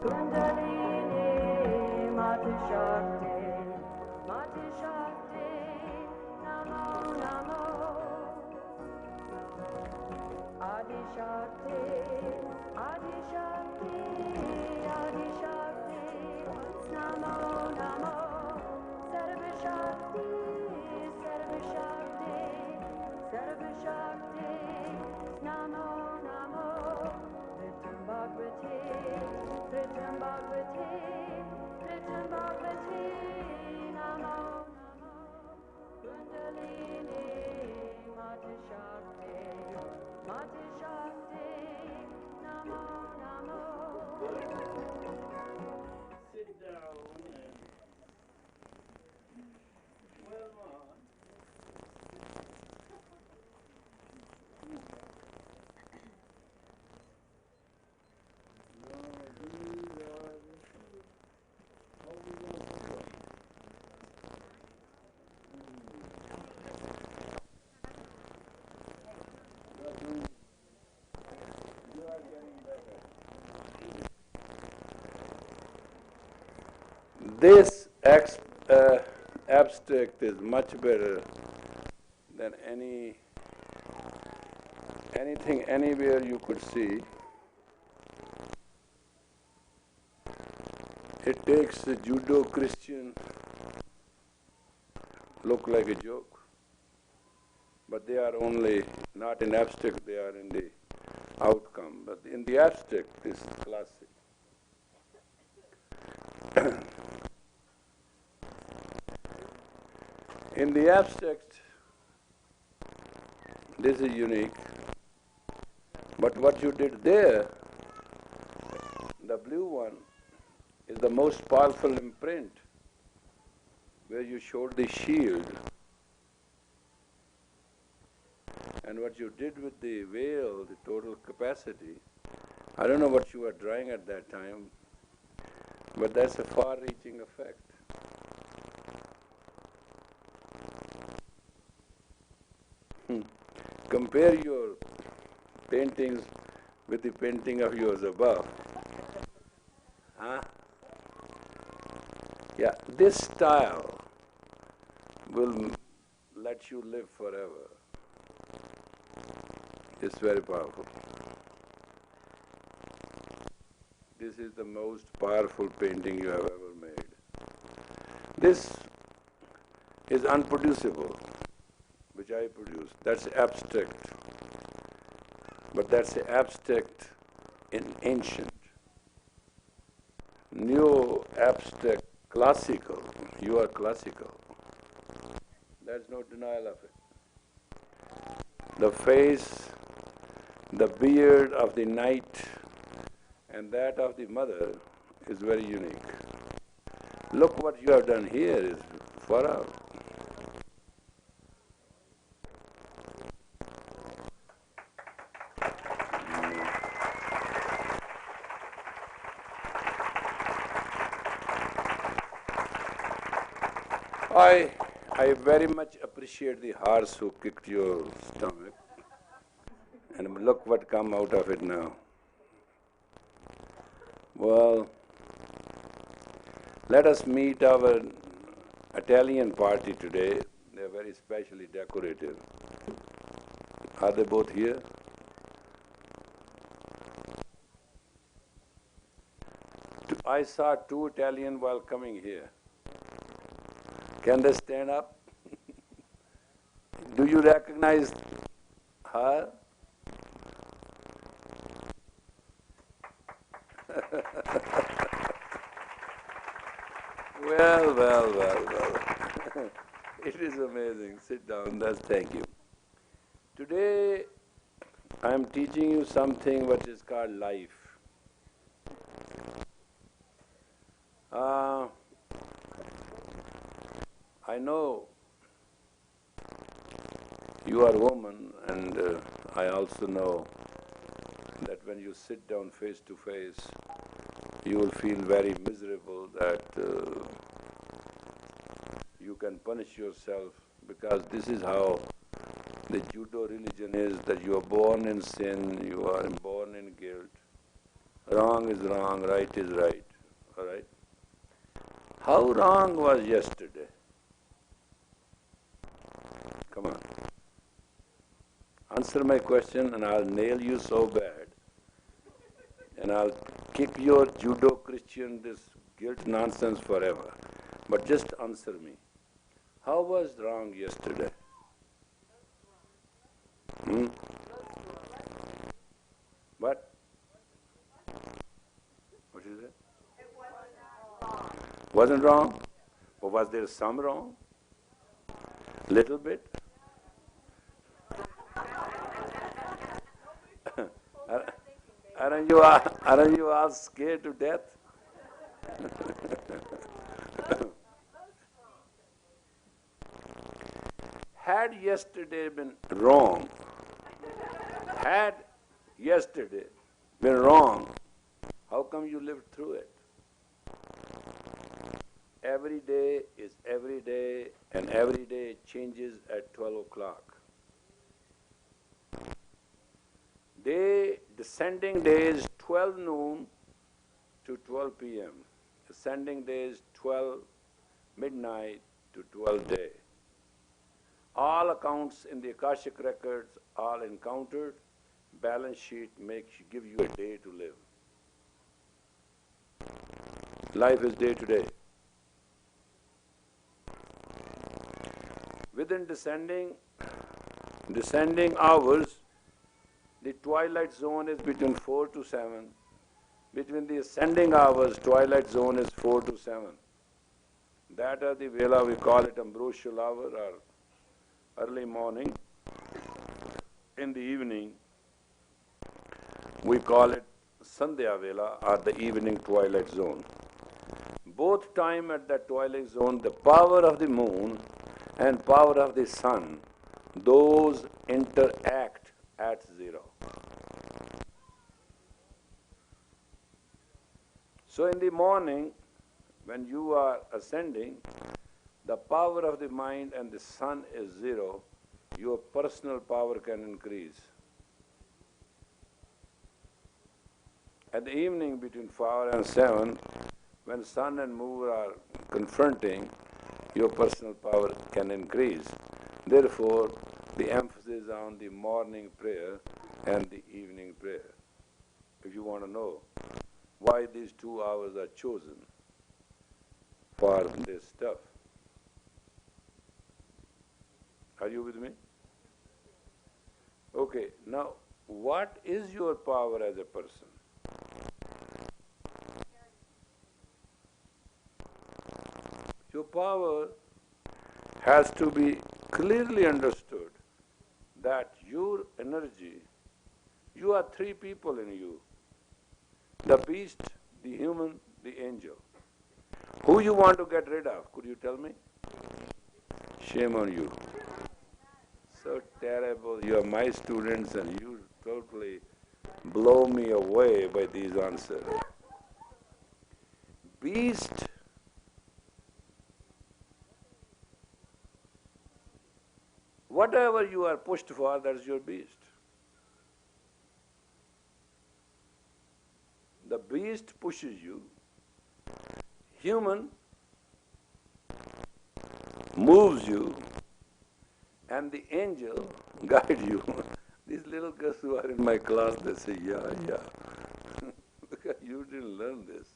Kundalini Mati Shakti, Mati Shakti, Namo Namo. Adi Shakti, Adi Shakti, Adi Shakti, Namo Namo. Sarva Shakti, Sarva Shakti, Sarva Shakti, Namo Namo. Ritam Bhagavati, Ritam Bhagavati, Ritam Bhagavati, Namo Namo. Kundalini Mati Shakti, Mati Shakti, Namo Namo. Sit down and well on. This abstract is much better than anything anywhere you could see. It takes the Judo-Christian look like a joke, but they are only not in abstract, they are in the outcome. But in the abstract, this is classic. In the abstract, this is unique, but what you did there, the blue one, is the most powerful imprint, where you showed the shield. And what you did with the veil, the total capacity, I don't know what you were drawing at that time, but that's a far-reaching effect. Compare your paintings with the painting of yours above. Huh? Yeah, this style will let you live forever. It's very powerful. This is the most powerful painting you have ever made. This is unproducible, which I produce. That's abstract. But that's abstract in ancient. New abstract, classical. You are classical. There's no denial of it. The face, the beard of the knight and that of the mother is very unique. Look what you have done here is far out. I very much appreciate the horse who kicked your stomach, and look what come out of it now. Well, let us meet our Italian party today. They are very specially decorated. Are they both here? I saw two Italians while coming here. Can they stand up? Do you recognize her? Well. It is amazing. Sit down. Thank you. Today I am teaching you something which is called life. I know you are a woman, and I also know that when you sit down face to face, you will feel very miserable that you can punish yourself, because this is how the Judo religion is, that you are born in sin, you are born in guilt. wrong is wrong, right is right. All right? How wrong was yesterday? Come on. Answer my question and I'll nail you so bad. And I'll kick your judo-Christian, this guilt nonsense forever. But just answer me. How was wrong yesterday? What? What is it? Wasn't wrong? Or was there some wrong? Little bit? Aren't you all scared to death? Had yesterday been wrong, had yesterday been wrong, how come you lived through it? Every day is every day, and every day changes at 12 o'clock. Descending day is 12 noon to 12 p.m. Ascending day is 12 midnight to 12 day. All accounts in the Akashic records, all encountered, balance sheet give you a day to live. Life is day to day. Within descending hours, the twilight zone is between 4 to 7. Between the ascending hours, twilight zone is 4 to 7. That are the Vela, we call it ambrosial hour or early morning. In the evening, we call it Sandhya Vela or the evening twilight zone. Both time at that twilight zone, the power of the moon and power of the sun, those interact at zero. So in the morning, when you are ascending, the power of the mind and the sun is zero, your personal power can increase. At the evening between 4 and 7, when sun and moon are confronting, your personal power can increase. Therefore, the emphasis on the morning prayer and the evening prayer. If you want to know why these 2 hours are chosen for this stuff. Are you with me? Okay, now what is your power as a person? Your power has to be clearly understood that your energy, you are 3 people in you. The beast, the human, the angel. Who you want to get rid of? Could you tell me? Shame on you. So terrible. You are my students and you totally blow me away by these answers. Beast, whatever you are pushed for, that's your beast. The beast pushes you. Human moves you. And the angel guides you. These little girls who are in my class, they say, yeah. Because you didn't learn this.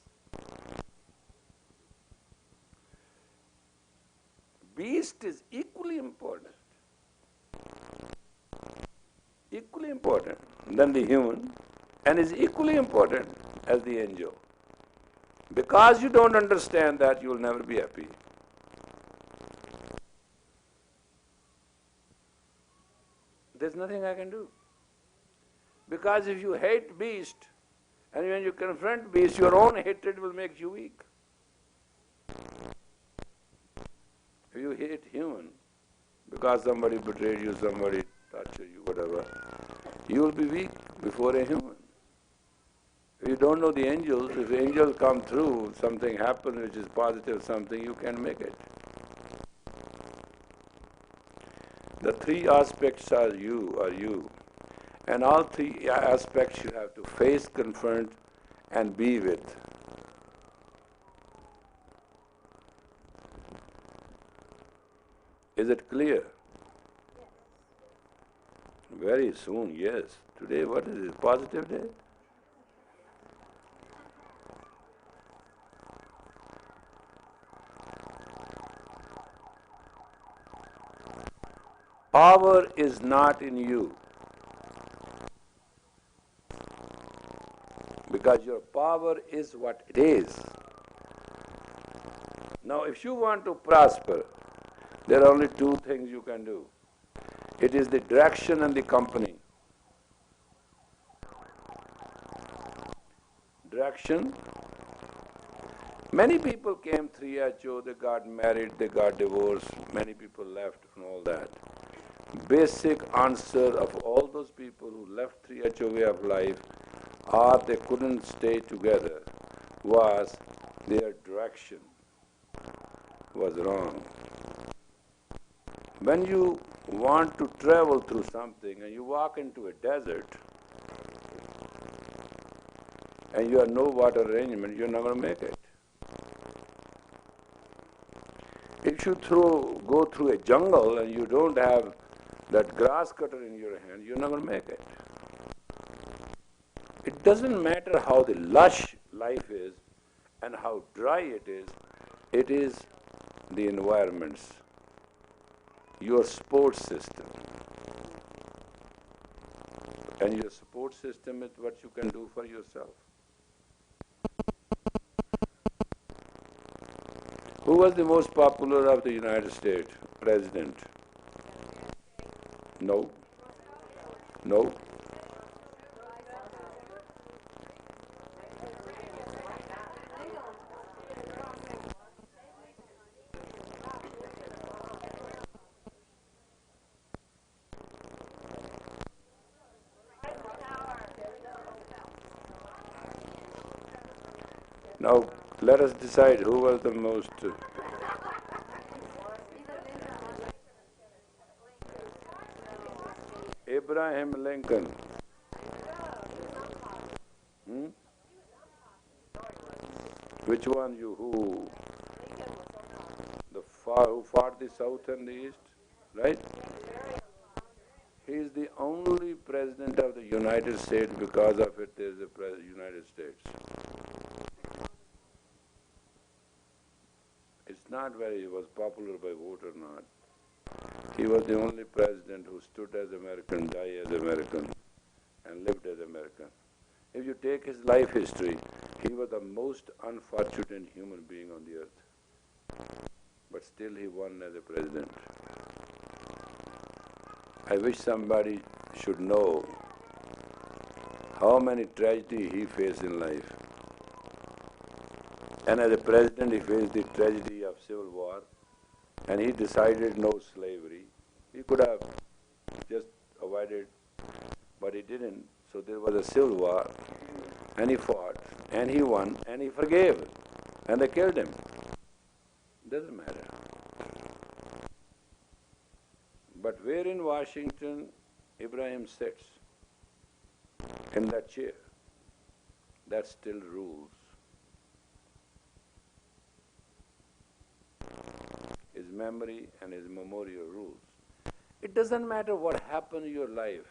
Beast is equally important than the human, and is equally important as the angel. Because you don't understand that, you will never be happy. There's nothing I can do. Because if you hate beast, and when you confront beast, your own hatred will make you weak. If you hate human, because somebody betrayed you, somebody tortured you, whatever, you will be weak before a human. If you don't know the angels, if the angels come through, something happens which is positive, something, you can make it. The 3 aspects are you. And all 3 aspects you have to face, confront, and be with. Is it clear? Very soon, yes. Today, what is it? Positive day? Power is not in you, because your power is what it is. Now, if you want to prosper, there are only two things you can do. It is the direction and the company. Direction. Many people came 3HO, they got married, they got divorced, many people left and all that. Basic answer of all those people who left 3HO way of life, or they couldn't stay together, was their direction was wrong. When you want to travel through something and you walk into a desert and you have no water arrangement, you're not going to make it. If you go through a jungle and you don't have that grass cutter in your hand, you're not going to make it. It doesn't matter how the lush life is and how dry it is the environments, your support system. And your support system is what you can do for yourself. Who was the most popular of the United States president? No. No. Now, let us decide who was the most... Abraham Lincoln. Which one who fought the South and the East, right? He is the only president of the United States. Because of it, there is a United States. It's not whether he was popular by vote or not. He was the only president who stood as American, died as American, and lived as American. If you take his life history, he was the most unfortunate human being on the earth. But still he won as a president. I wish somebody should know how many tragedies he faced in life. And as a president, he faced the tragedy of civil war, and he decided no slavery. He could have just avoided, but he didn't. So there was a civil war, and he fought, and he won, and he forgave, and they killed him. Doesn't matter. But where in Washington Ibrahim sits, in that chair, that still rules. His memory and his memorial rules. It doesn't matter what happened in your life.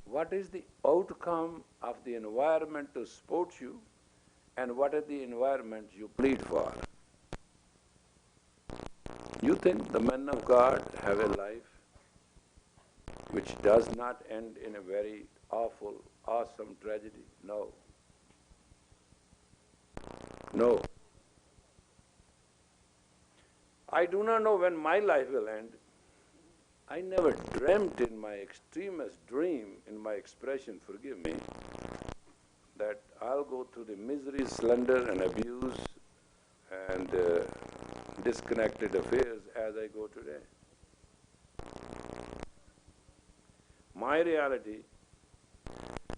What is the outcome of the environment to support you, and what is the environment you plead for? You think the men of God have a life which does not end in a very awful, awesome tragedy? No. No. I do not know when my life will end. I never dreamt in my extremest dream, in my expression, forgive me, that I'll go through the misery, slender and abuse and disconnected affairs as I go today. My reality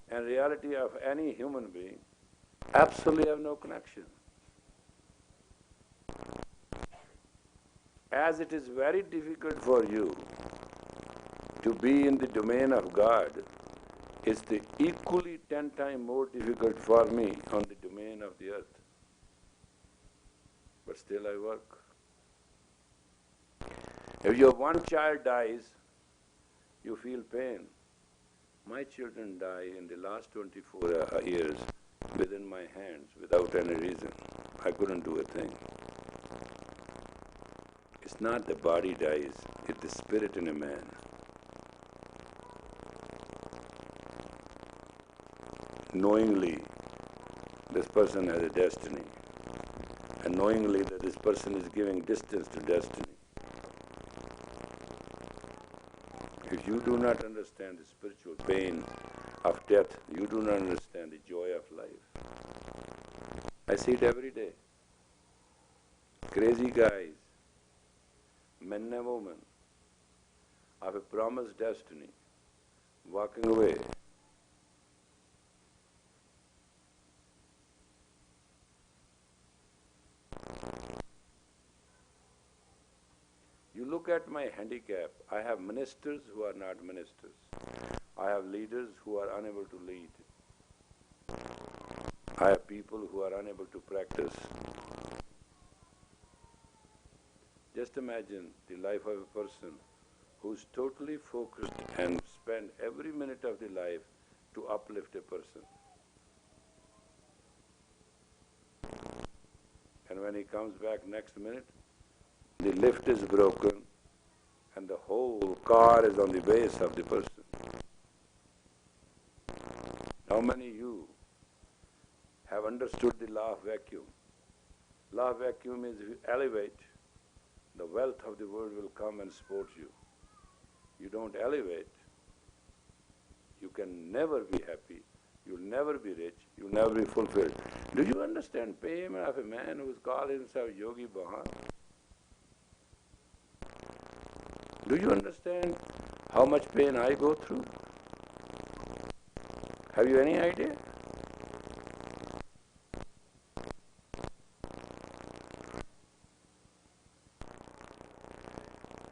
and reality of any human being absolutely have no connection. As it is very difficult for you to be in the domain of God, is the equally 10 times more difficult for me on the domain of the earth. But still I work. If your one child dies, you feel pain. My children die in the last 24 years within my hands without any reason. I couldn't do a thing. It's not the body dies, it's the spirit in a man. Knowingly, this person has a destiny, and knowingly that this person is giving distance to destiny. If you do not understand the spiritual pain of death, you do not understand the joy of life. I see it every day. Crazy guys, men and women of a promised destiny, walking away. You look at my handicap. I have ministers who are not ministers. I have leaders who are unable to lead. I have people who are unable to practice. Just imagine the life of a person who's totally focused and spend every minute of the life to uplift a person. And when he comes back next minute, the lift is broken and the whole car is on the base of the person. How many of you have understood the law of vacuum? Law of vacuum is if you elevate, the wealth of the world will come and support you. You don't elevate, you can never be happy, you'll never be rich, you'll never be fulfilled. Do you understand pain of a man who's called himself Yogi Bhajan? Do you understand how much pain I go through? Have you any idea?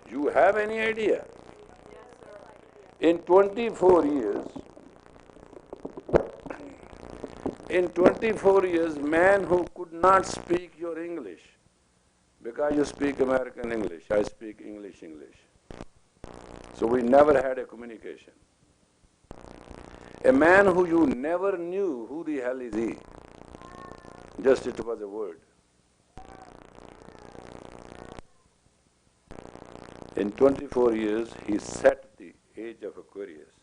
You have any idea? In 24 years, man who could not speak your English, because you speak American English, I speak English. So we never had a communication. A man who you never knew who the hell is he, just it was a word. In 24 years, he set the age of Aquarius.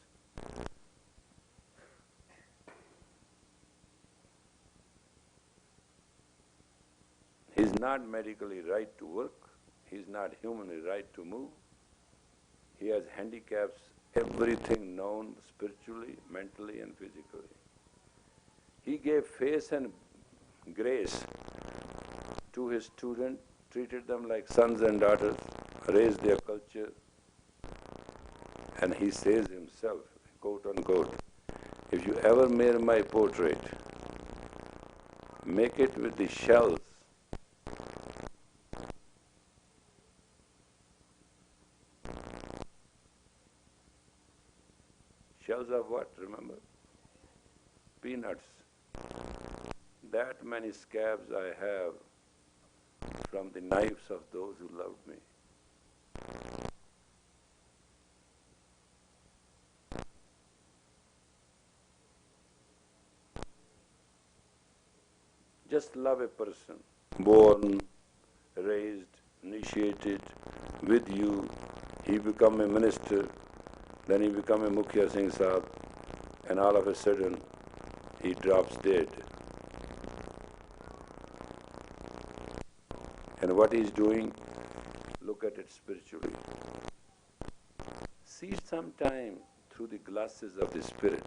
He's not medically right to work. He's not humanly right to move. He has handicaps, everything known spiritually, mentally and physically. He gave face and grace to his students, treated them like sons and daughters, raised their culture, and he says himself, quote unquote, if you ever made my portrait, make it with the shells. Shells of what, remember? Peanuts. That many scabs I have from the knives of those who loved me. Just love a person, born, raised, initiated with you. He become a minister, then he become a Mukhya Singh Sahib, and all of a sudden he drops dead. And what he's doing, look at it spiritually. See sometime through the glasses of the spirit,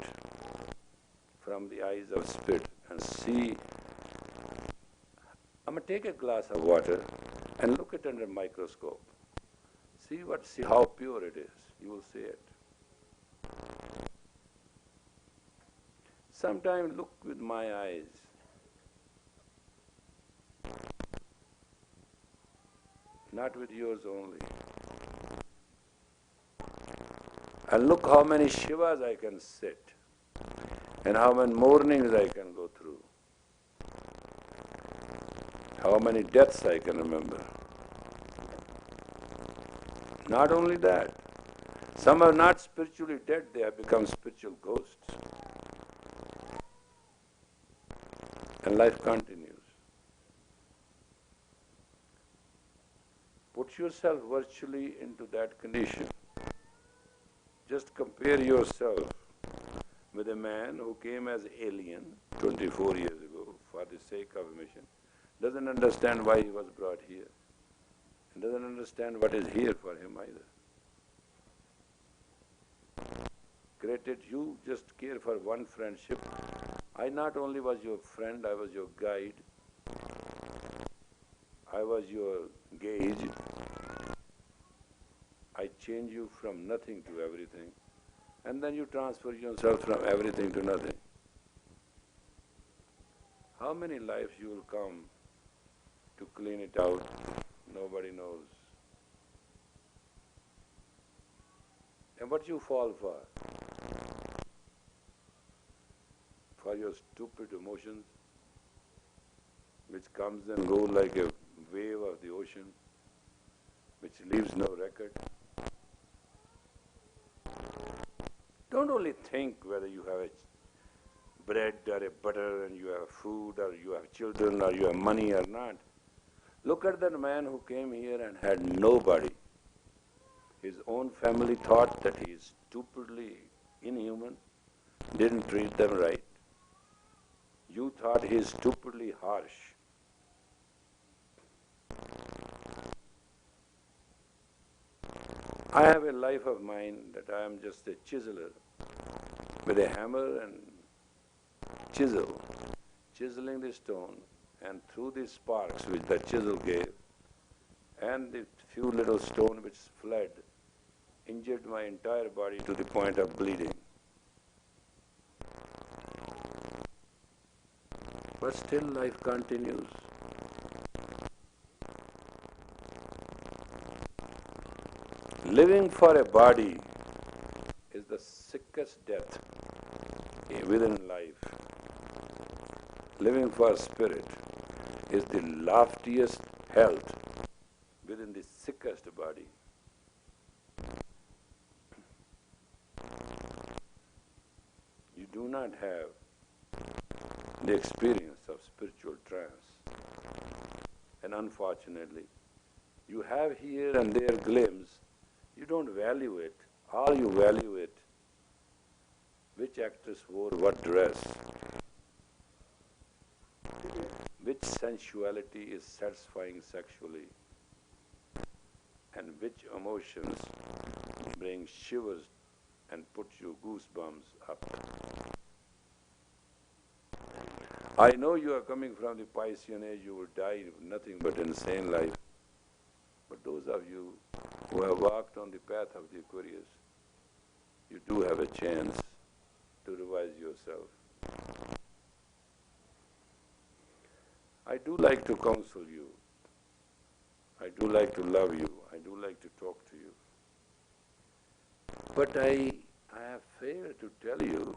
from the eyes of spirit, and see. I'm going to take a glass of water and look it under a microscope. See how pure it is. You will see it. Sometimes look with my eyes. Not with yours only. And look how many Shivas I can sit and how many mornings I can go through, how many deaths I can remember. Not only that, some are not spiritually dead, they have become spiritual ghosts. And life continues. Put yourself virtually into that condition. Just compare yourself with a man who came as alien 24 years ago for the sake of a mission, doesn't understand why he was brought here, and doesn't understand what is here for him either. Created you, just care for one friendship. I not only was your friend, I was your guide, I was your gauge. I change you from nothing to everything, and then you transfer yourself from everything to nothing. How many lives you will come to clean it out, nobody knows. And what you fall for? For your stupid emotions, which comes and goes like a wave of the ocean, which leaves no record. Don't only think whether you have a bread or a butter and you have food or you have children or you have money or not. Look at that man who came here and had nobody. His own family thought that he is stupidly inhuman, didn't treat them right. You thought he is stupidly harsh. I have a life of mine that I am just a chiseler with a hammer and chisel, chiseling the stone, and through the sparks which the chisel gave, and the few little stones which fled, injured my entire body to the point of bleeding. But still life continues. Living for a body is the sickest death within life. Living for spirit is the loftiest health within the sickest body. You do not have the experience of spiritual trance. And unfortunately, you have here and there glimpse. You don't value it. All you value it, which actress wore what dress, which sensuality is satisfying sexually, and which emotions bring shivers and put you goosebumps up. I know you are coming from the Piscean age, you will die of nothing but insane life. But those of you who have walked on the path of the Aquarius, you do have a chance to revise yourself. I do like to counsel you. I do like to love you. I do like to talk to you. But I have failed to tell you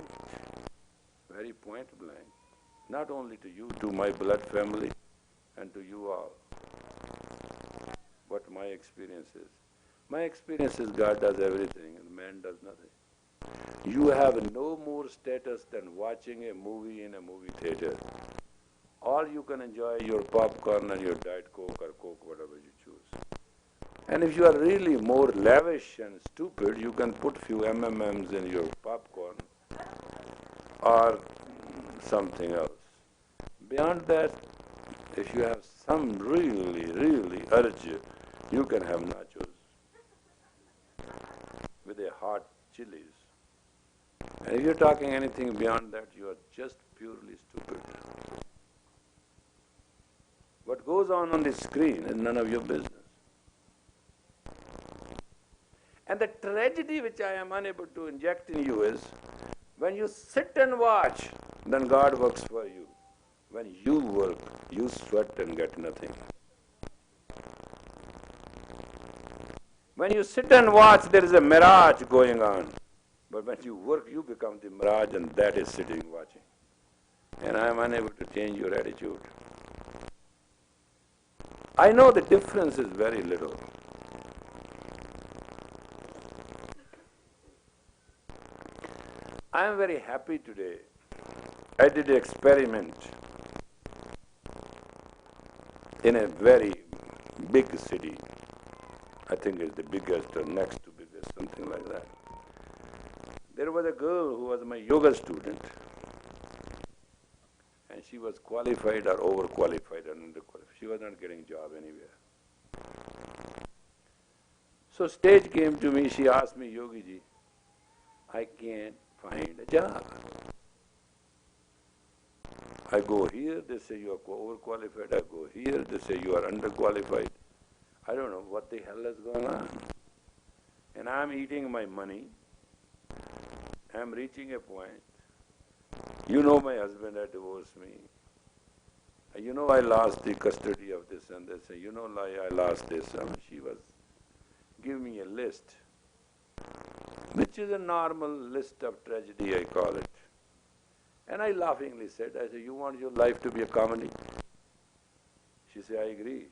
very point blank, not only to you, to my blood family and to you all, what my experience is. My experience is God does everything and man does nothing. You have no more status than watching a movie in a movie theater. All you can enjoy your popcorn and your Diet Coke or Coke, whatever you choose. And if you are really more lavish and stupid, you can put few M&Ms in your popcorn or something else. Beyond that, if you have some really urge, you can have nachos with a hot chilies. And if you're talking anything beyond that, you are just purely stupid. What goes on the screen is none of your business. And the tragedy which I am unable to inject in you is, when you sit and watch, then God works for you. When you work, you sweat and get nothing. When you sit and watch, there is a mirage going on, But when you work, you become the Mirage and that is sitting watching. And I am unable to change your attitude. I know the difference is very little. I am very happy today. I did an experiment in a very big city. I think it's the biggest or next to biggest, something like that. There was a girl who was my yoga student, and she was qualified or overqualified or underqualified. She was not getting a job anywhere. So stage came to me, she asked me, Yogi ji, I can't find a job. I go here, they say you are overqualified. I go here, they say you are underqualified. I don't know what the hell is going on. And I'm eating my money. I'm reaching a point. You know my husband had divorced me. You know I lost the custody of this and this. You know I lost this. She was giving me a list, which is a normal list of tragedy, I call it. And I laughingly said, I said, you want your life to be a comedy? She said, I agree.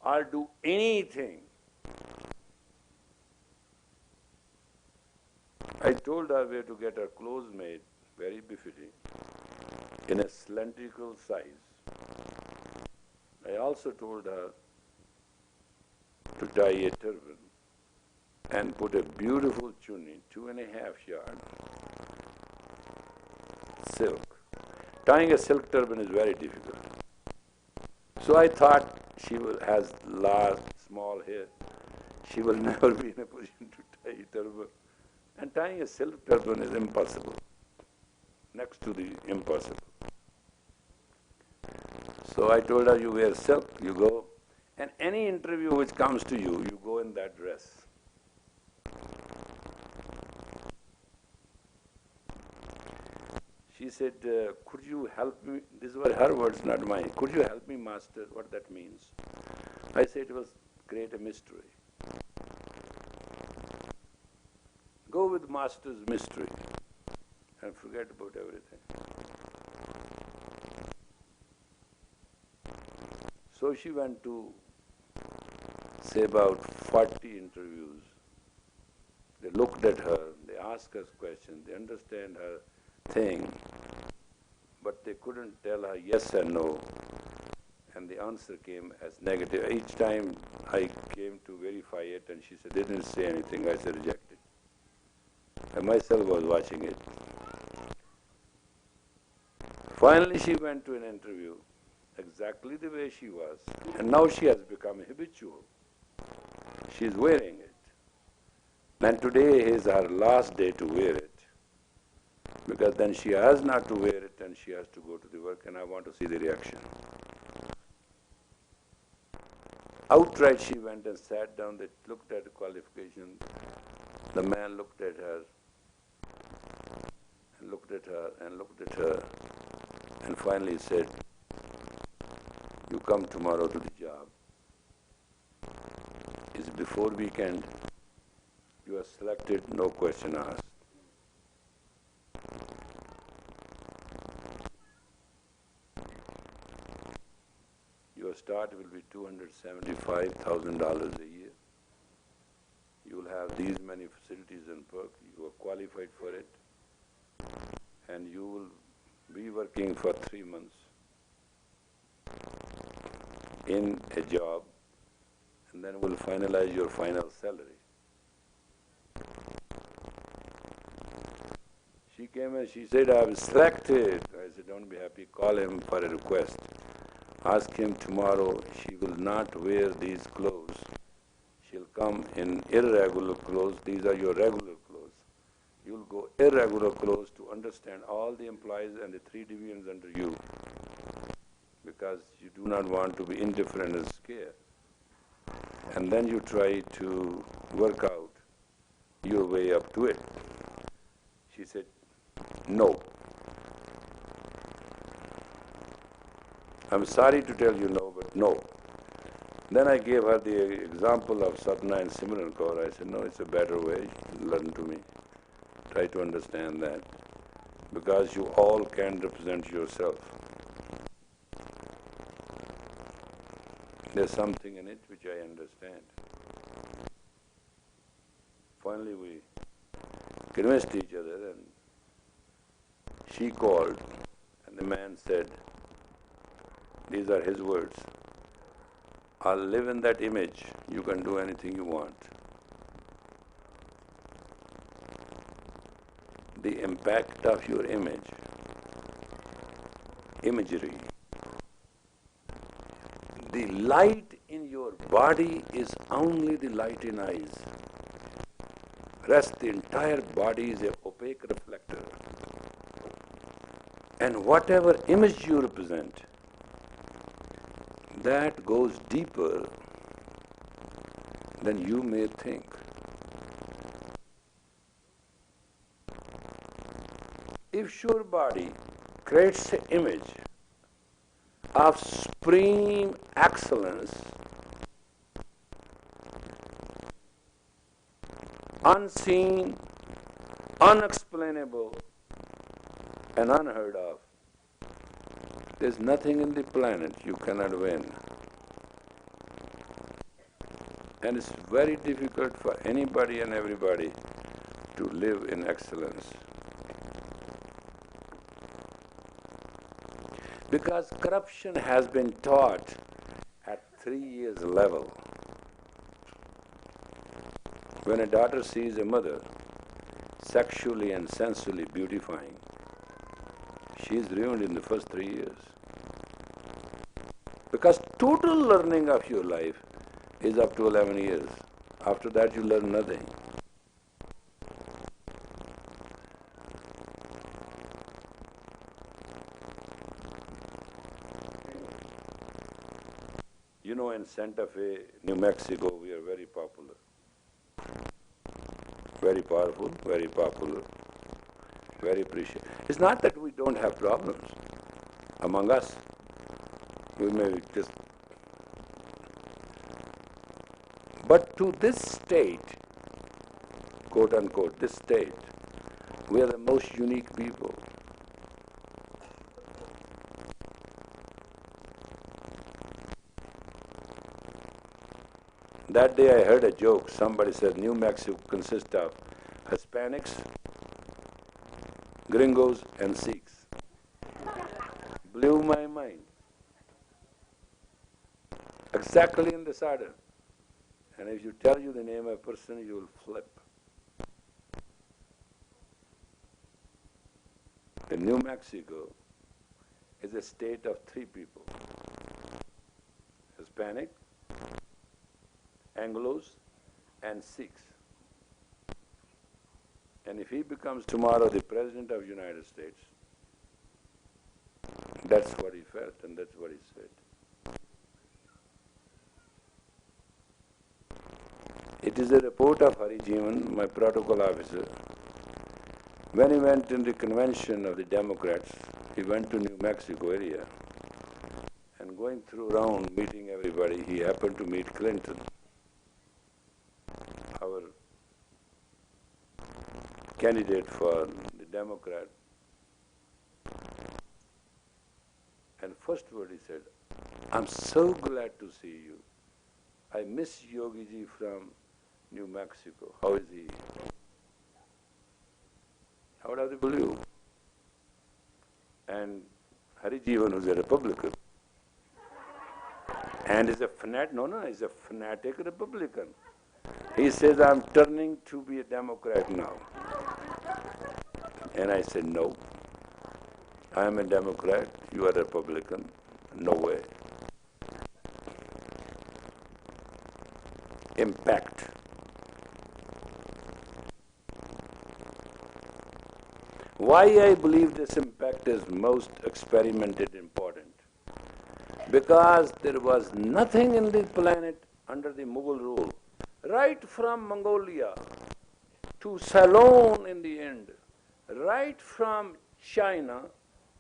I'll do anything. I told her where to get her clothes made, very befitting, in a cylindrical size. I also told her to tie a turban and put a beautiful chunni, 2.5 yard, silk. Tying a silk turban is very difficult. So I thought she has large, small hair. She will never be in a position to tie a turban. And tying a silk turban is impossible, next to the impossible. So I told her, you wear silk, you go, and any interview which comes to you, you go in that dress. She said, could you help me? These were her words, not mine. Could you help me, master, what that means? I said, it was create a mystery. Go with master's mystery and forget about everything. So she went to, say, about 40 interviews. They looked at her, they asked us questions, they understand her thing, but they couldn't tell her yes and no, and the answer came as negative. Each time I came to verify it, and she said, they didn't say anything. I said, reject it. I myself was watching it. Finally, she went to an interview exactly the way she was, and now she has become habitual. She is wearing it. And today is her last day to wear it, because then she has not to wear it and she has to go to the work, and I want to see the reaction. Outright she went and sat down, they looked at the qualifications. The man looked at her, and looked at her, and looked at her, and finally said, you come tomorrow to the job. It's before weekend. You are selected, no question asked. Your start will be $275,000 a year. You will have these many facilities and perks. You are qualified for it. And you will be working for 3 months in a job, and then we'll finalize your final salary. She came and she said, I was selected. I said, don't be happy, call him for a request. Ask him tomorrow, she will not wear these clothes. She'll come in irregular clothes. These are your regular clothes. You'll go irregular clothes to understand all the employees and the 3 divisions under you, because you do not want to be indifferent and scared. And then you try to work out your way up to it. She said, no. I'm sorry to tell you no, but no. Then I gave her the example of Satna and Simran Kaur. I said, no, it's a better way, learn to me. Try to understand that, because you all can represent yourself. There's something in it which I understand. Finally we convinced each other, and she called, and the man said, these are his words, I'll live in that image, you can do anything you want. The impact of your imagery, the light in your body is only the light in eyes. Rest, the entire body is an opaque reflector. And whatever image you represent, that goes deeper than you may think. If your body creates an image of supreme excellence, unseen, unexplainable, and unheard of, there's nothing in the planet you cannot win. And it's very difficult for anybody and everybody to live in excellence. Because corruption has been taught at 3 years level. When a daughter sees a mother sexually and sensually beautifying, she is ruined in the first 3 years. Because total learning of your life is up to 11 years. After that you learn nothing. You know, in Santa Fe, New Mexico, we are very popular. Very powerful, very popular, very appreciated. It's not that we don't have problems among us. We may just... But to this state, quote unquote, this state, we are the most unique people. That day I heard a joke. Somebody said New Mexico consists of Hispanics, gringos, and Sikhs. Blew my mind. Exactly in this order. And if you tell you the name of a person, you will flip. In New Mexico is a state of 3 people: Hispanic, Anglos, and Sikhs. And if he becomes tomorrow the President of the United States, that's what he felt and that's what he said. It is a report of Hari Jeevan, my protocol officer. When he went in the convention of the Democrats, he went to New Mexico area, and going through around meeting everybody, he happened to meet Clinton, our candidate for the Democrat. And first word he said, I'm so glad to see you. I miss Yogi ji from New Mexico. How is he? How would I believe? And Hari Jeevan, who's a Republican, and is a he's a fanatic Republican. He says, I'm turning to be a Democrat now. And I said, no, I am a Democrat, you are a Republican, no way. Impact. Why I believe this impact is most experimented important? Because there was nothing in the planet under the Mughal rule, right from Mongolia to Ceylon in the end, right from China,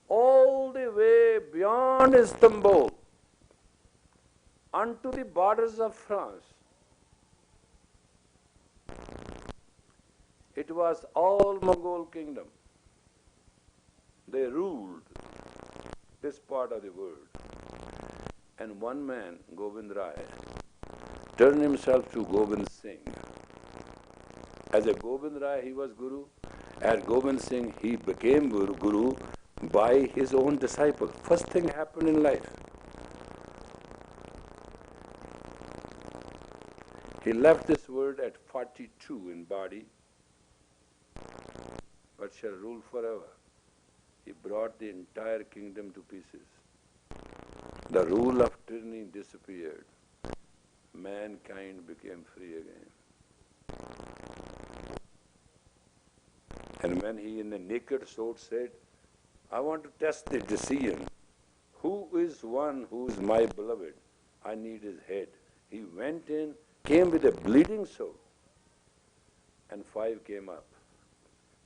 all the way beyond Istanbul, unto the borders of France. It was all Mongol kingdom. They ruled this part of the world. And one man, Gobind Rai, turned himself to Gobind Singh. As a Gobind Rai, he was Guru. As Gobind Singh, he became Guru by his own disciple. First thing happened in life. He left this world at 42 in body, but shall rule forever. He brought the entire kingdom to pieces. The rule of tyranny disappeared. Mankind became free again. And when he in the naked sword said, I want to test the decision. Who is one who is my beloved? I need his head. He went in, came with a bleeding sword, and 5 came up.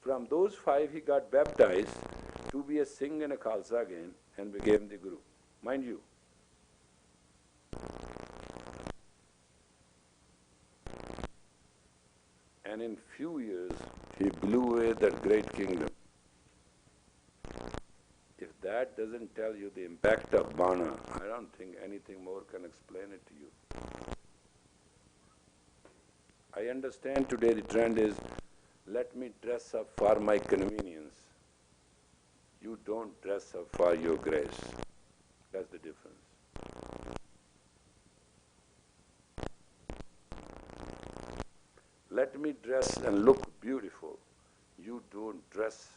From those 5 he got baptized to be a Singh and a Khalsa again and became the Guru. Mind you, and in few years he blew away that great kingdom. If that doesn't tell you the impact of Bana, I don't think anything more can explain it to you. I understand today the trend is, let me dress up for my convenience. You don't dress up for your grace. That's the difference. Let me dress and look beautiful. You don't dress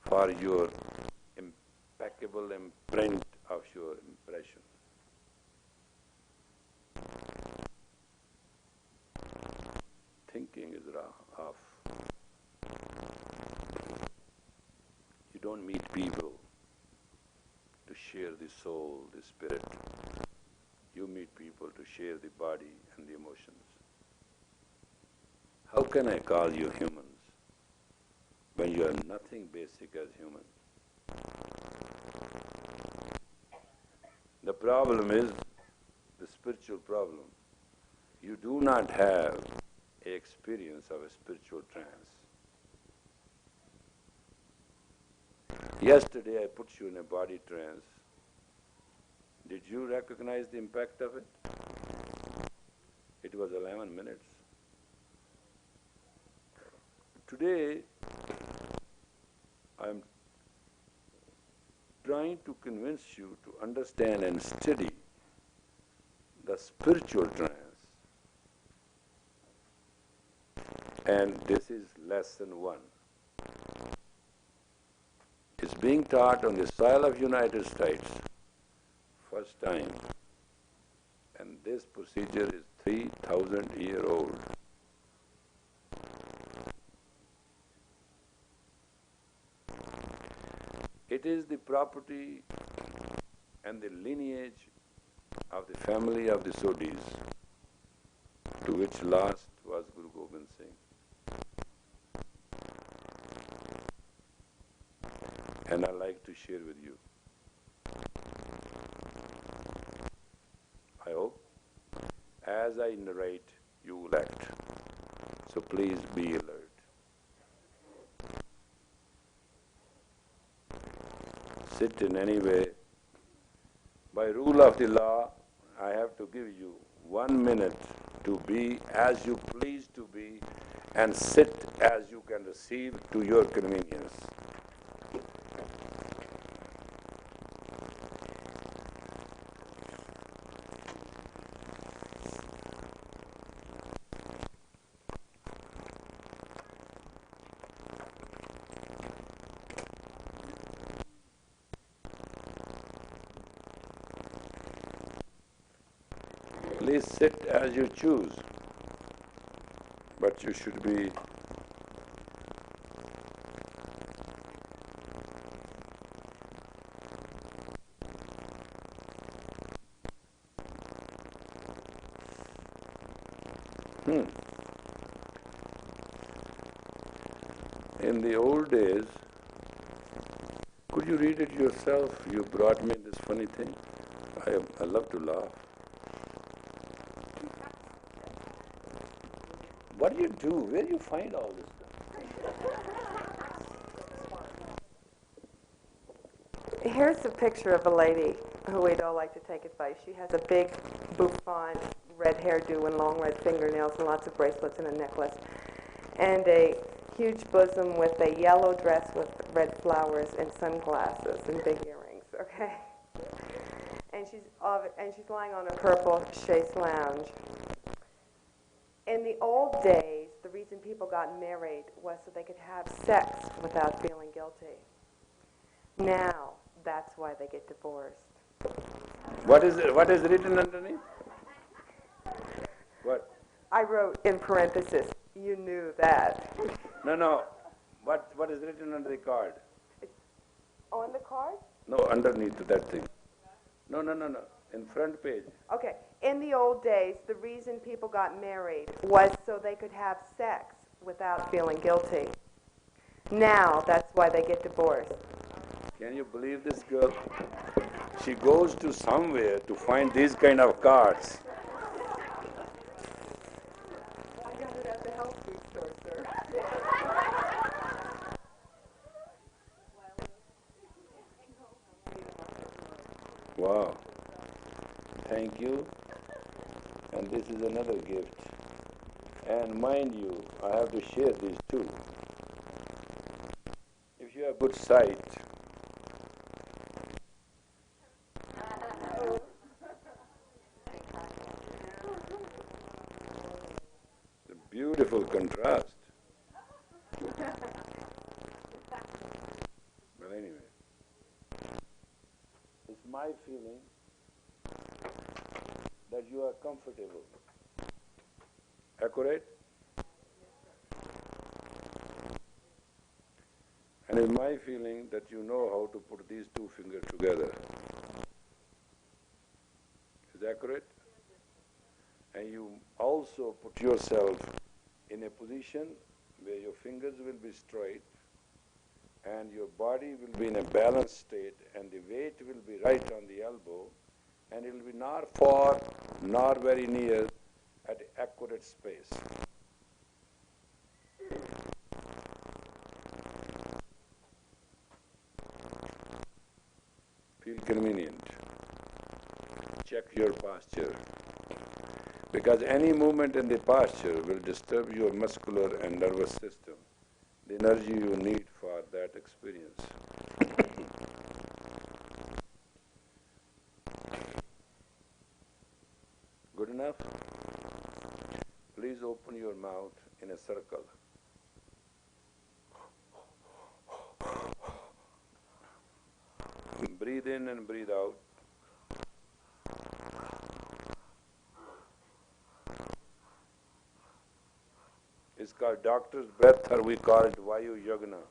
for your impeccable imprint of your impression. Thinking is off. You don't meet people to share the soul, the spirit. You meet people to share the body and the emotions. How can I call you humans when you are nothing basic as human? The problem is the spiritual problem. You do not have an experience of a spiritual trance. Yesterday I put you in a body trance. Did you recognize the impact of it? It was 11 minutes. Today I am trying to convince you to understand and study the spiritual trance. And this is lesson 1. It's being taught on the soil of United States, first time. And this procedure is 3,000 years old. It is the property and the lineage of the family of the Sodhis, to which last was Guru Gobind Singh. And I like to share with you. I hope, as I narrate, you will act. So please be alert. Sit in any way. By rule of the law, I have to give you 1 minute to be as you please to be and sit as you can receive to your convenience. Please sit as you choose, but you should be In the old days, could you read it yourself? You brought me this funny thing. I love to laugh. What do you do? Where do you find all this stuff? Here's a picture of a lady who we'd all like to take advice. She has a big bouffant red hairdo and long red fingernails and lots of bracelets and a necklace and a huge bosom with a yellow dress with red flowers and sunglasses and big earrings, okay? And she's lying on a purple chaise lounge. In the old days, the reason people got married was so they could have sex without feeling guilty. Now, that's why they get divorced. What is written underneath? What? I wrote in parentheses, you knew that. No. What is written under the card? On the card? No, underneath that thing. No. In front page. Okay. In the old days, the reason people got married was so they could have sex without feeling guilty. Now, that's why they get divorced. Can you believe this girl? She goes to somewhere to find these kind of cards. I got it at the health food store, sir. Wow. Thank you. And this is another gift. And mind you, I have to share these too. If you have good sight, the beautiful contrast. But anyway, it's my feeling that you are comfortable. Accurate? And it's my feeling that you know how to put these two fingers together. Is accurate? And you also put yourself in a position where your fingers will be straight and your body will be in a balanced state and the weight will be right on the elbow and it will be nor far nor very near at accurate space. Feel convenient. Check your posture. Because any movement in the posture will disturb your muscular and nervous system, the energy you need for that experience. Good enough? Please open your mouth in a circle. Breathe in and breathe out. It's called doctor's breath, or we call it Vayu Yagna.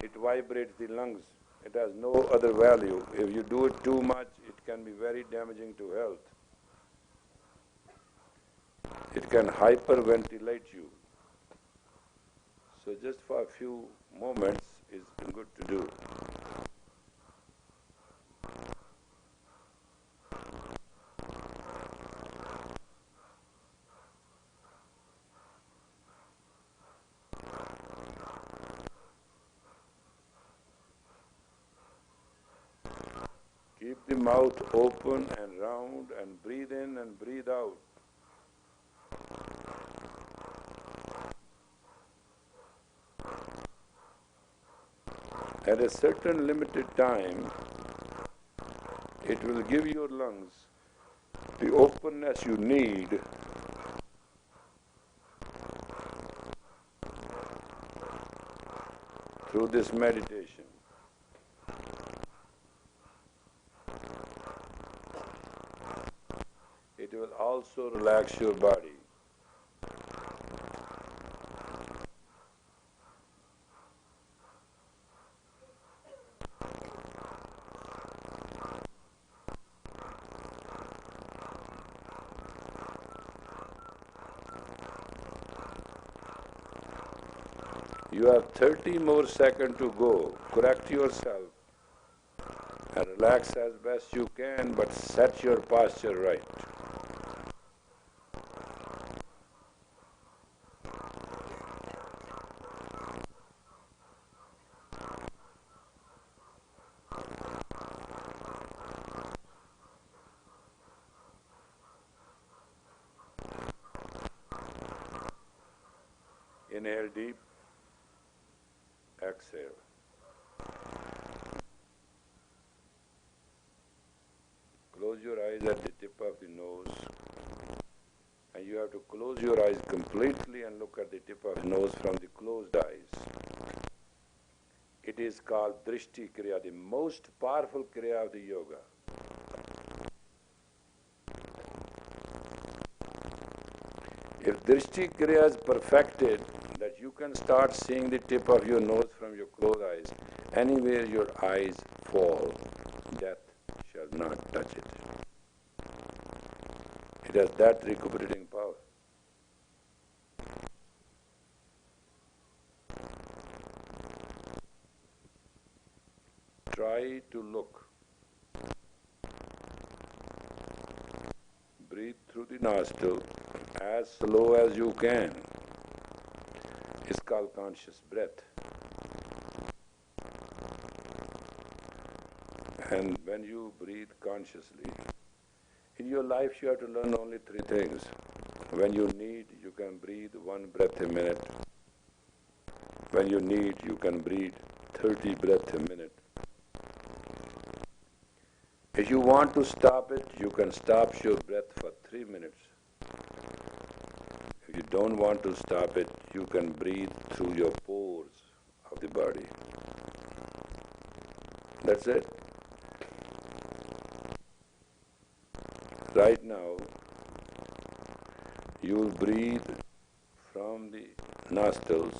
It vibrates the lungs. It has no other value. If you do it too much, it can be very damaging to health. It can hyperventilate you. So just for a few moments is good to do. Keep the mouth open and round and breathe in and breathe out. At a certain limited time, it will give your lungs the openness you need through this meditation. It will also relax your body. You have 30 more seconds to go. Correct yourself and relax as best you can, but set your posture right. Inhale deep, exhale. Close your eyes at the tip of the nose, and you have to close your eyes completely and look at the tip of the nose from the closed eyes. It is called Drishti Kriya, the most powerful Kriya of the yoga. If Drishti Kriya is perfected, that you can start seeing the tip of your nose from your closed eyes, anywhere your eyes fall, death shall not touch it. It has that recuperating power. Try to look. Breathe through the nostril as slow as you can. It's called conscious breath. And when you breathe consciously, in your life you have to learn only three things. When you need, you can breathe 1 breath a minute. When you need, you can breathe 30 breaths a minute. If you want to stop it, you can stop your breath for 3 minutes. If you don't want to stop it, you can breathe through your pores of the body. That's it. Right now, you will breathe from the nostrils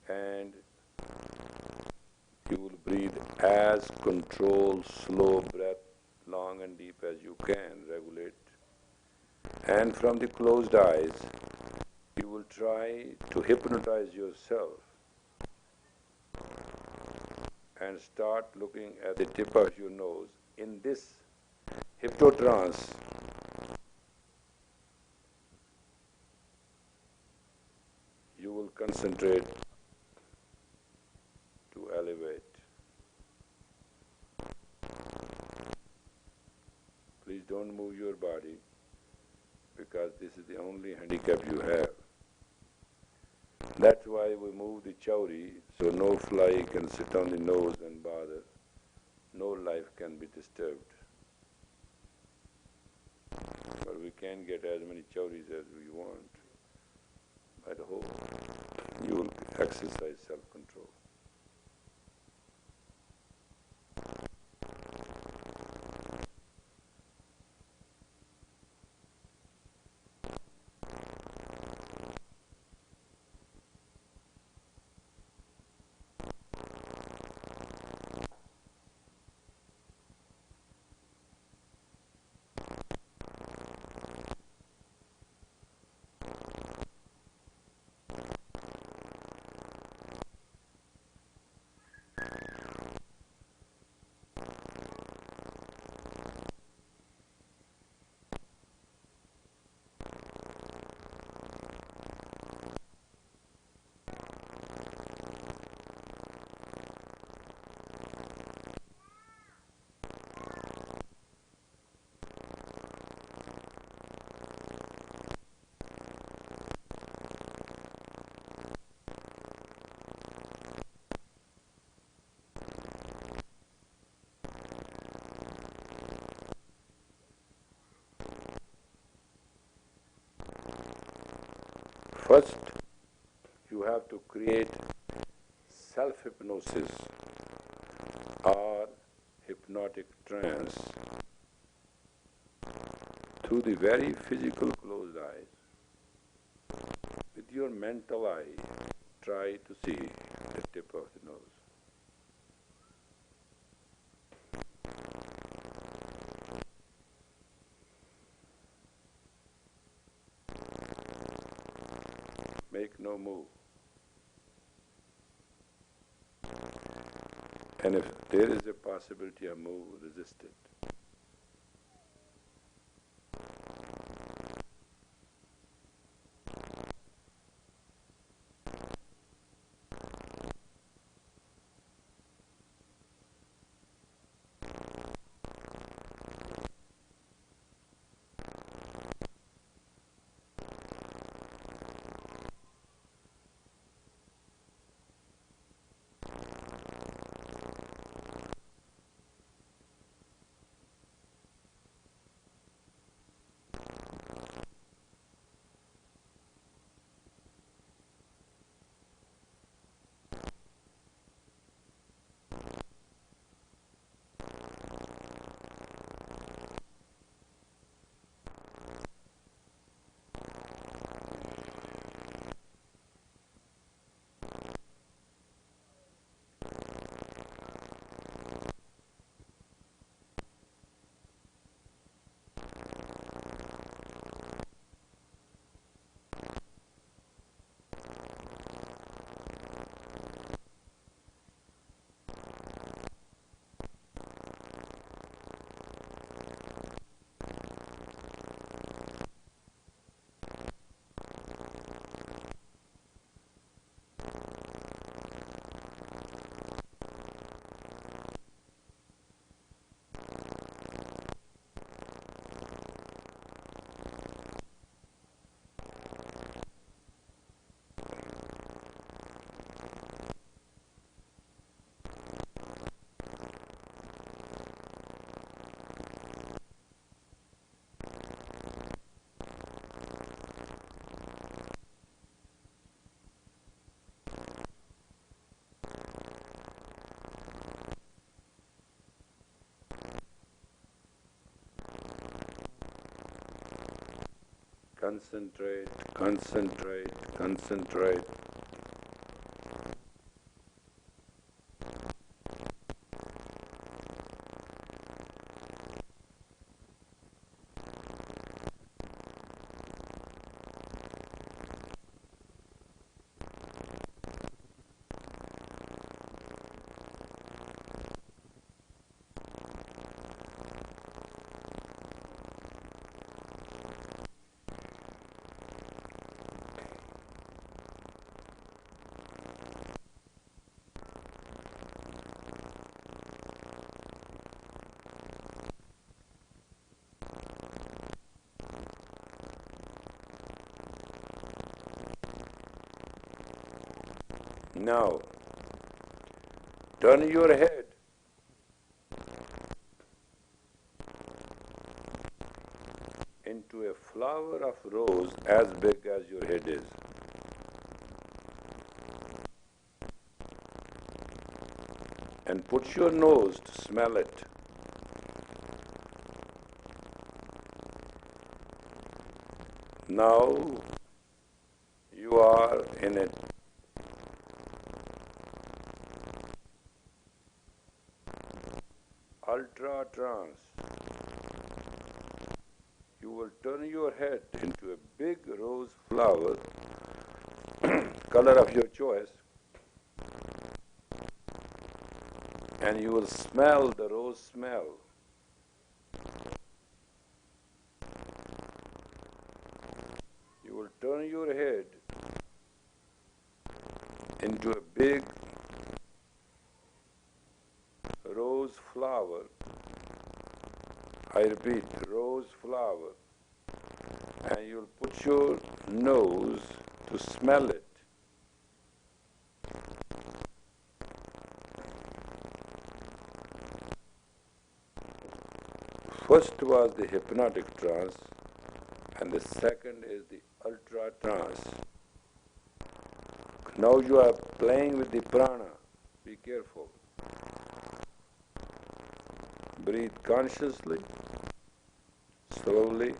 and you will breathe as controlled, slow breath, long and deep as you can regulate. And from the closed eyes, you will try to hypnotize yourself and start looking at the tip of your nose. In this hypnotrance, you will concentrate to elevate. Please don't move your body, because this is the only handicap you have. That's why we move the chowri, so no fly can sit on the nose and bother. No life can be disturbed. But we can get as many chowris as we want. I hope you will exercise self-control. First, you have to create self-hypnosis or hypnotic trance through the very physical closed eyes. With your mental eye, try to see the tip of the nose. Make no move. And if there is a possibility of move, resist it. Concentrate, concentrate, concentrate. Now, turn your head into a flower of rose as big as your head is. And put your nose to smell it. Now you are in a ultra trance. You will turn your head into a big rose flower, color of your choice, and you will smell the rose smell. You will turn your head into a big rose flower. I repeat, rose flower. And you'll put your nose to smell it. First was the hypnotic trance, and the second is the ultra trance. Now you are playing with the prana. Be careful. Breathe consciously, slowly.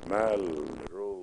Smell the rose.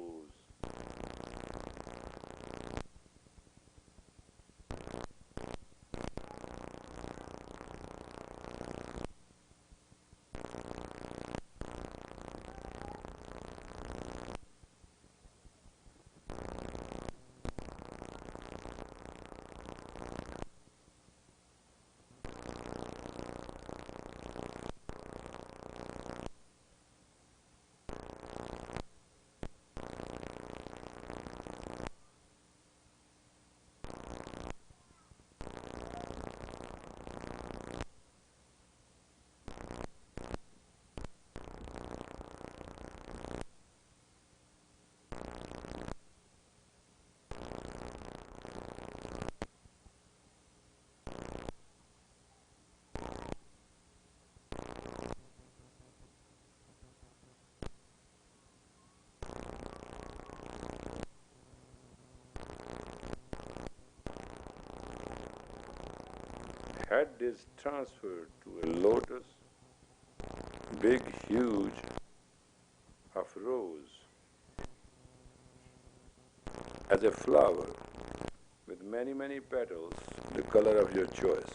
Head is transferred to a lotus, big, huge, of rose, as a flower with many, many petals, the color of your choice.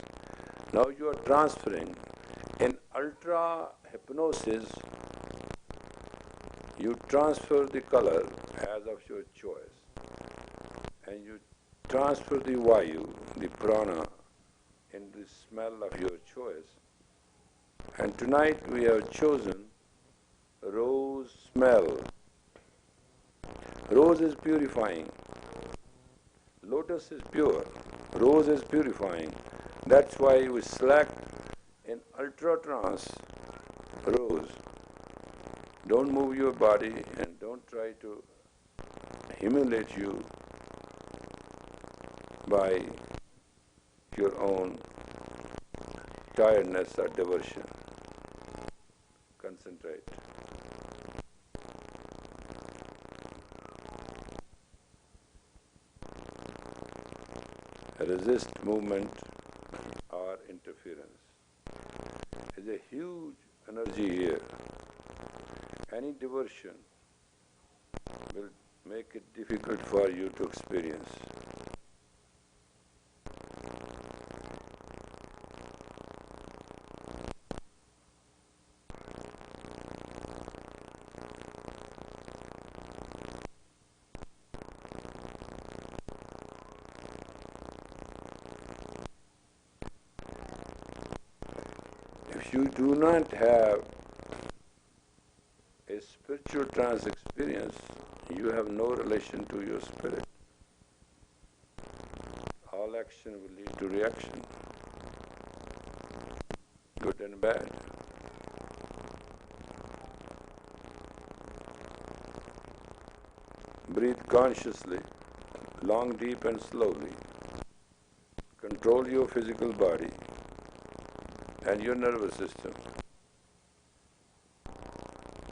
Now you are transferring. In ultra hypnosis, you transfer the color as of your choice, and you transfer the vayu, the prana, in the smell of your choice. And tonight we have chosen rose smell. Rose is purifying. Lotus is pure. Rose is purifying. That's why we select in ultra trance rose. Don't move your body and don't try to humiliate you by your own tiredness or diversion. Concentrate. Resist movement or interference. There's a huge energy here. Any diversion will make it difficult for you to experience. If you do not have a spiritual trance experience, you have no relation to your spirit. All action will lead to reaction, good and bad. Breathe consciously, long, deep and slowly. Control your physical body and your nervous system,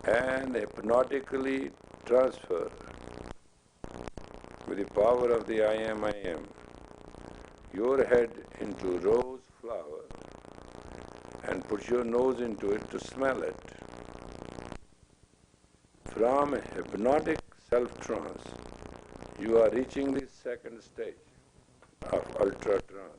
and hypnotically transfer with the power of the I am, your head into rose flower and put your nose into it to smell it. From hypnotic self-trance, you are reaching the second stage of ultra-trance.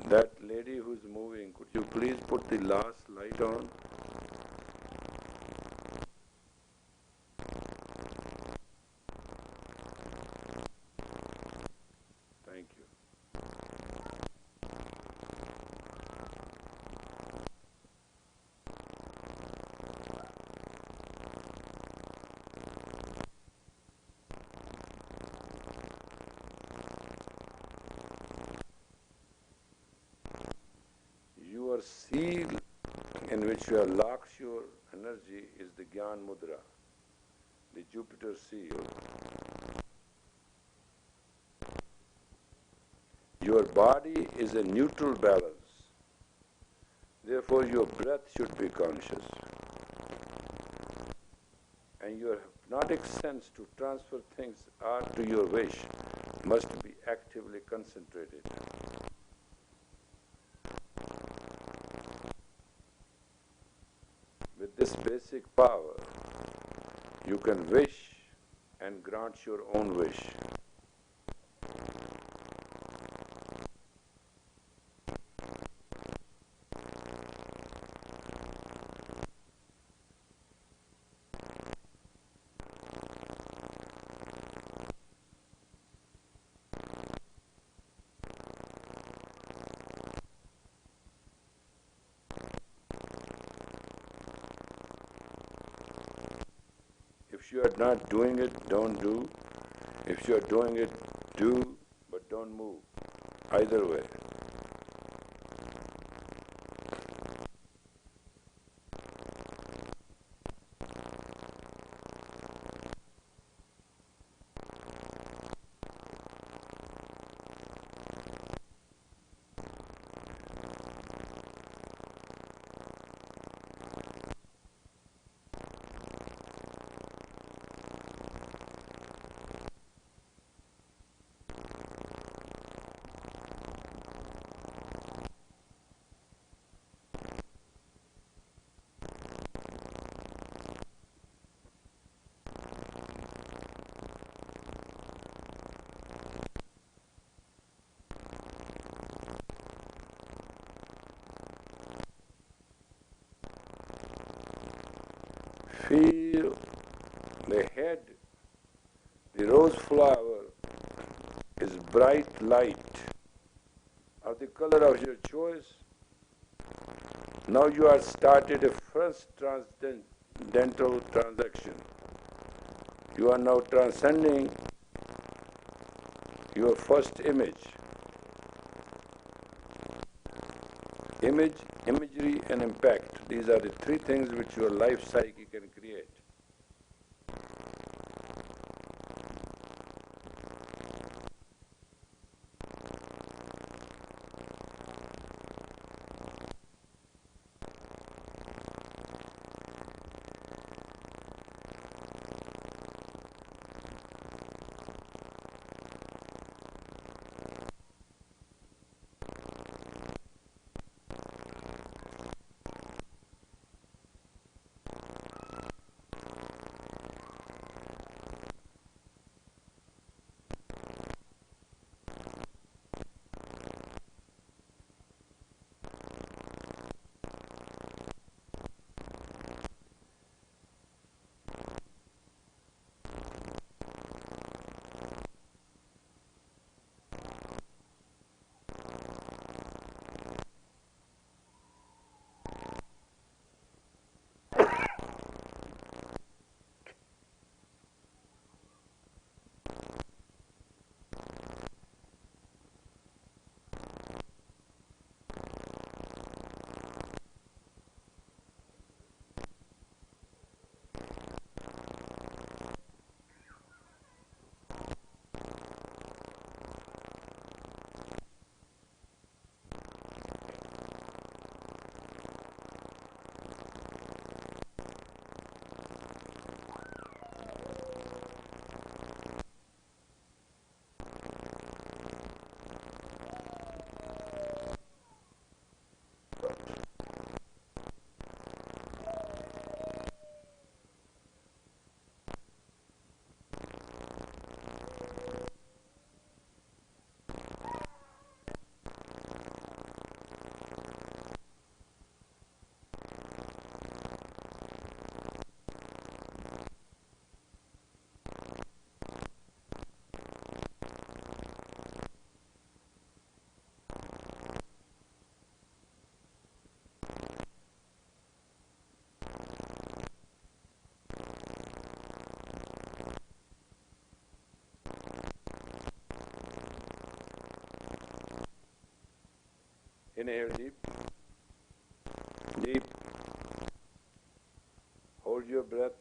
That lady who's moving, could you please put the last light on? Thank you. Your seal in which you have locked your energy is the Gyan Mudra, the Jupiter seal. Your body is a neutral balance. Therefore, your breath should be conscious. And your hypnotic sense to transfer things out to your wish must be actively concentrated. With this basic power, you can wish and grant your own wish. If you are not doing it, don't do. If you are doing it, do, but don't move. Either way. Feel the head, the rose flower is bright light of the color of your choice. Now you are started a first transcendental transaction. You are now transcending your first image. Image, imagery and impact. These are the three things which your life psyche can create. Inhale deep, deep. Hold your breath.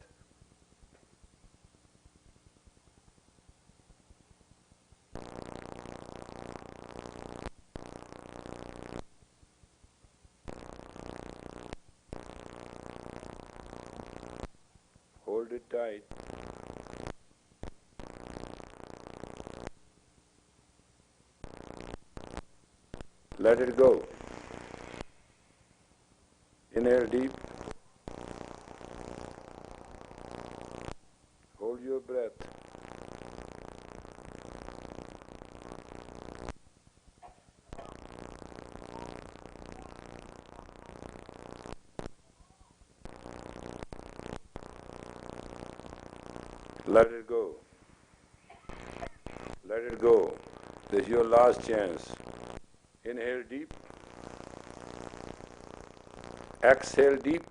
Hold it tight. Let it go. Inhale deep. Hold your breath. Let it go. Let it go. This is your last chance. Inhale deep. Exhale deep.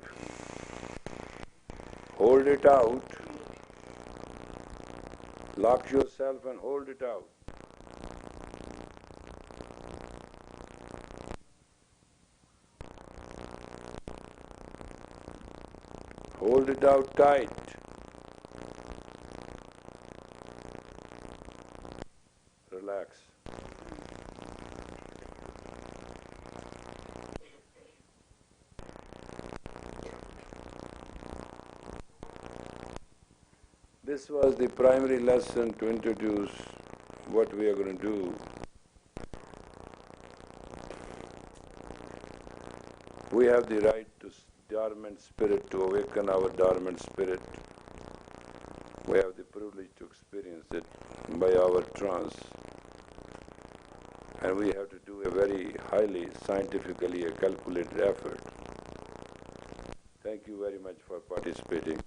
Hold it out. Lock yourself and hold it out. Hold it out tight. Relax. This was the primary lesson to introduce what we are going to do. We have the right to dormant spirit, to awaken our dormant spirit. We have the privilege to experience it by our trance. And we have to do a very highly scientifically calculated effort. Thank Thank you very much for participating.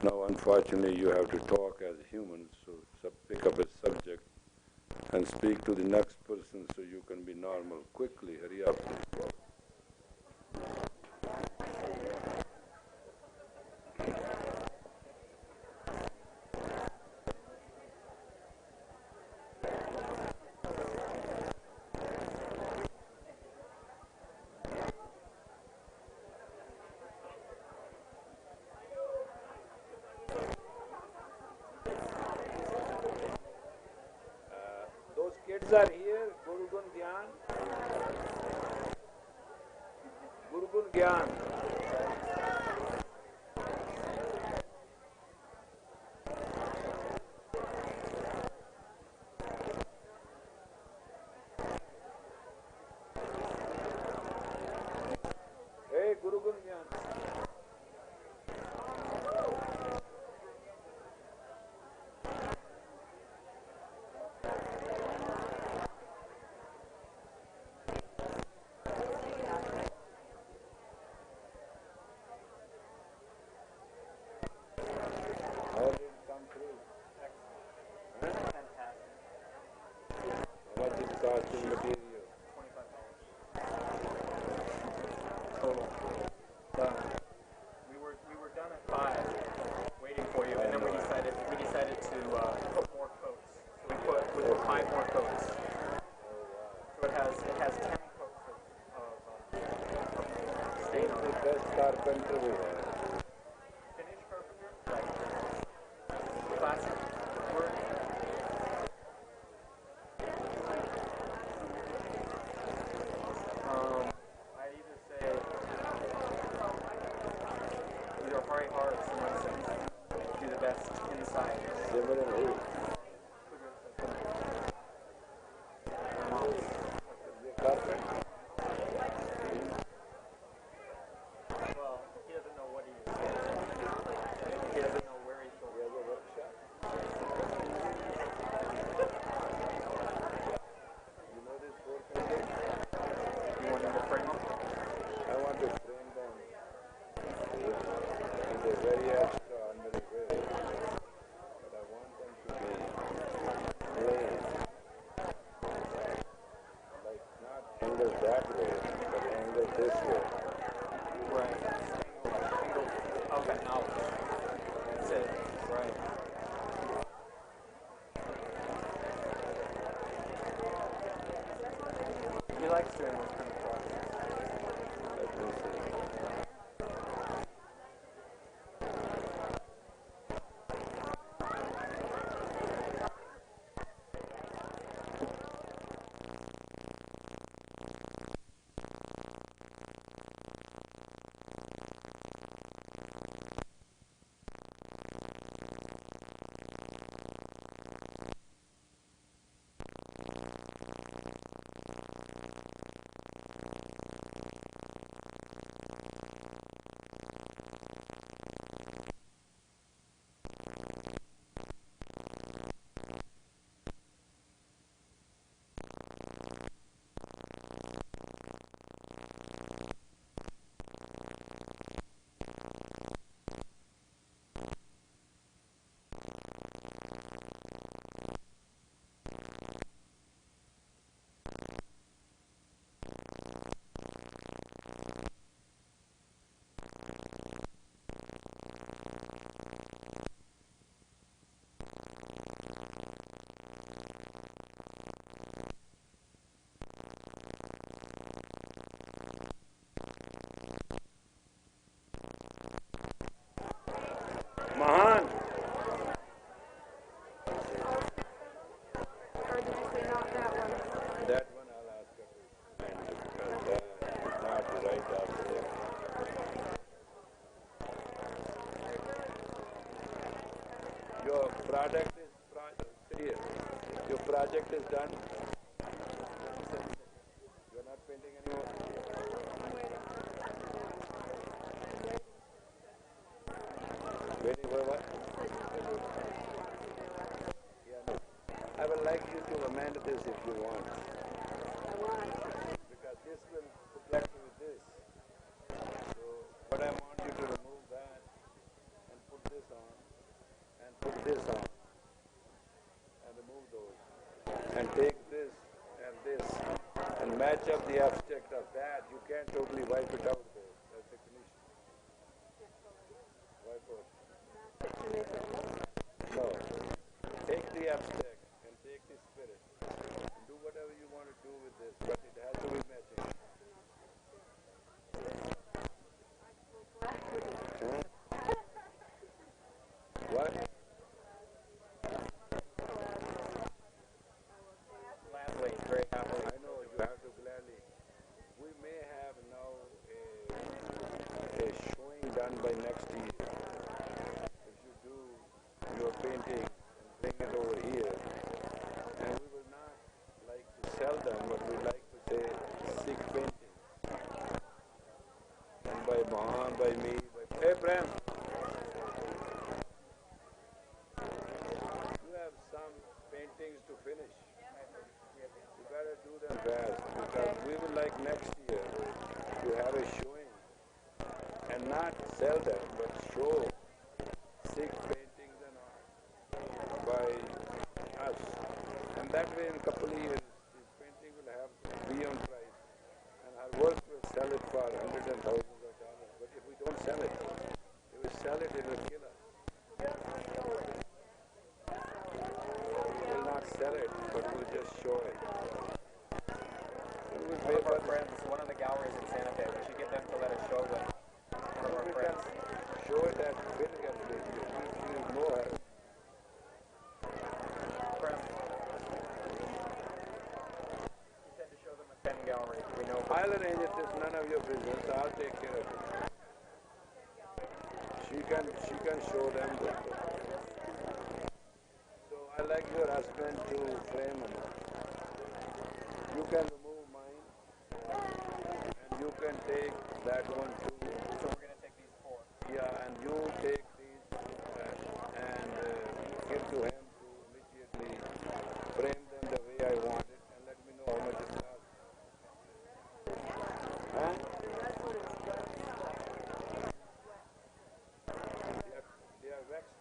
Now, unfortunately, you have to talk as humans, so pick up a subject and speak to the next person so you can be normal. Quickly, hurry up. Those kids are here, Guru Gun Gyan. Guru Gun Gyan. Hey, Guru Gun Gyan. How did it come through? Fantastic. How much it cost in material? $25. Total. We were done at 5, waiting for you, and then we decided to put more coats. So we put 5 more coats. So it has 10 coats of stain Who's on the it. best carpenter we have? Finish carpenter? Classic work. I'd either say either Harry Harps and Munson do the best inside. Similar who? The carpenter? Well, he doesn't know what he is. He doesn't know where he's He going. has a workshop. You know this poor painting? You want him to frame him? I want to frame them in a very extraordinary way. But I want them to be plain. Like not angled that way, but angled this way. Right. Okay, out. That's it. Right. He likes doing those kind of projects. Let me see. Mahan. Or did you say not that one? That one I'll ask her to explain it because that is not right after it. Your product is here. Your project is done. You're not painting anymore. Waiting for what? Yeah, no. I would like you to amend this if you want. Because this will reflect with this. So this on and put this on and remove those and take this and this and match up the abstract of that. You can't totally wipe it out though. That's the condition. Wipe out. No. Take the abstract and take the spirit and do whatever you want to do with this, but it has to be matching. Huh? What? Gladly, very happily. I know you have to gladly. We may have now a showing done by next year. If you do your painting and bring it over here, and we will not like to sell them, but we like to say Sikh painting. And by Mahan, by me, by hey Prem, you have some paintings to finish. You better do them fast because we would like next year to have a showing and not sell them but show Sikh paintings and art by us. And that way in a couple of years this painting will have beyond price and our work will sell it for hundreds and thousands of dollars. But if we don't sell it, if we sell it, it will kill us. We will not sell it, but we'll just show it. And we'll One pay of for our friends, one of the galleries in Santa Fe, we should get them to let us show them. One of our we can friends. show it at Phil Gallery. You know her. Prem. He said to show them at Penn Gallery. We know. I'll arrange it. It's none of your business. I'll take care of it. She can show them this. So I like your husband to frame him. You can remove mine and you can take that one too. So we're going to take these four. Yeah, and you take these and give to him to immediately frame them the way I want it and let me know how much it costs. Huh? They are waxed.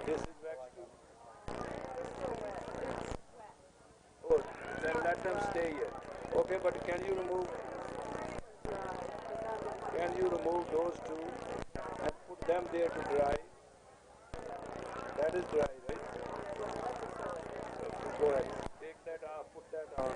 This is waxed too. Oh, then let them stay here. Okay, but can you remove those two and put them there to dry? That is dry, right? So go ahead. Take that off, put that on.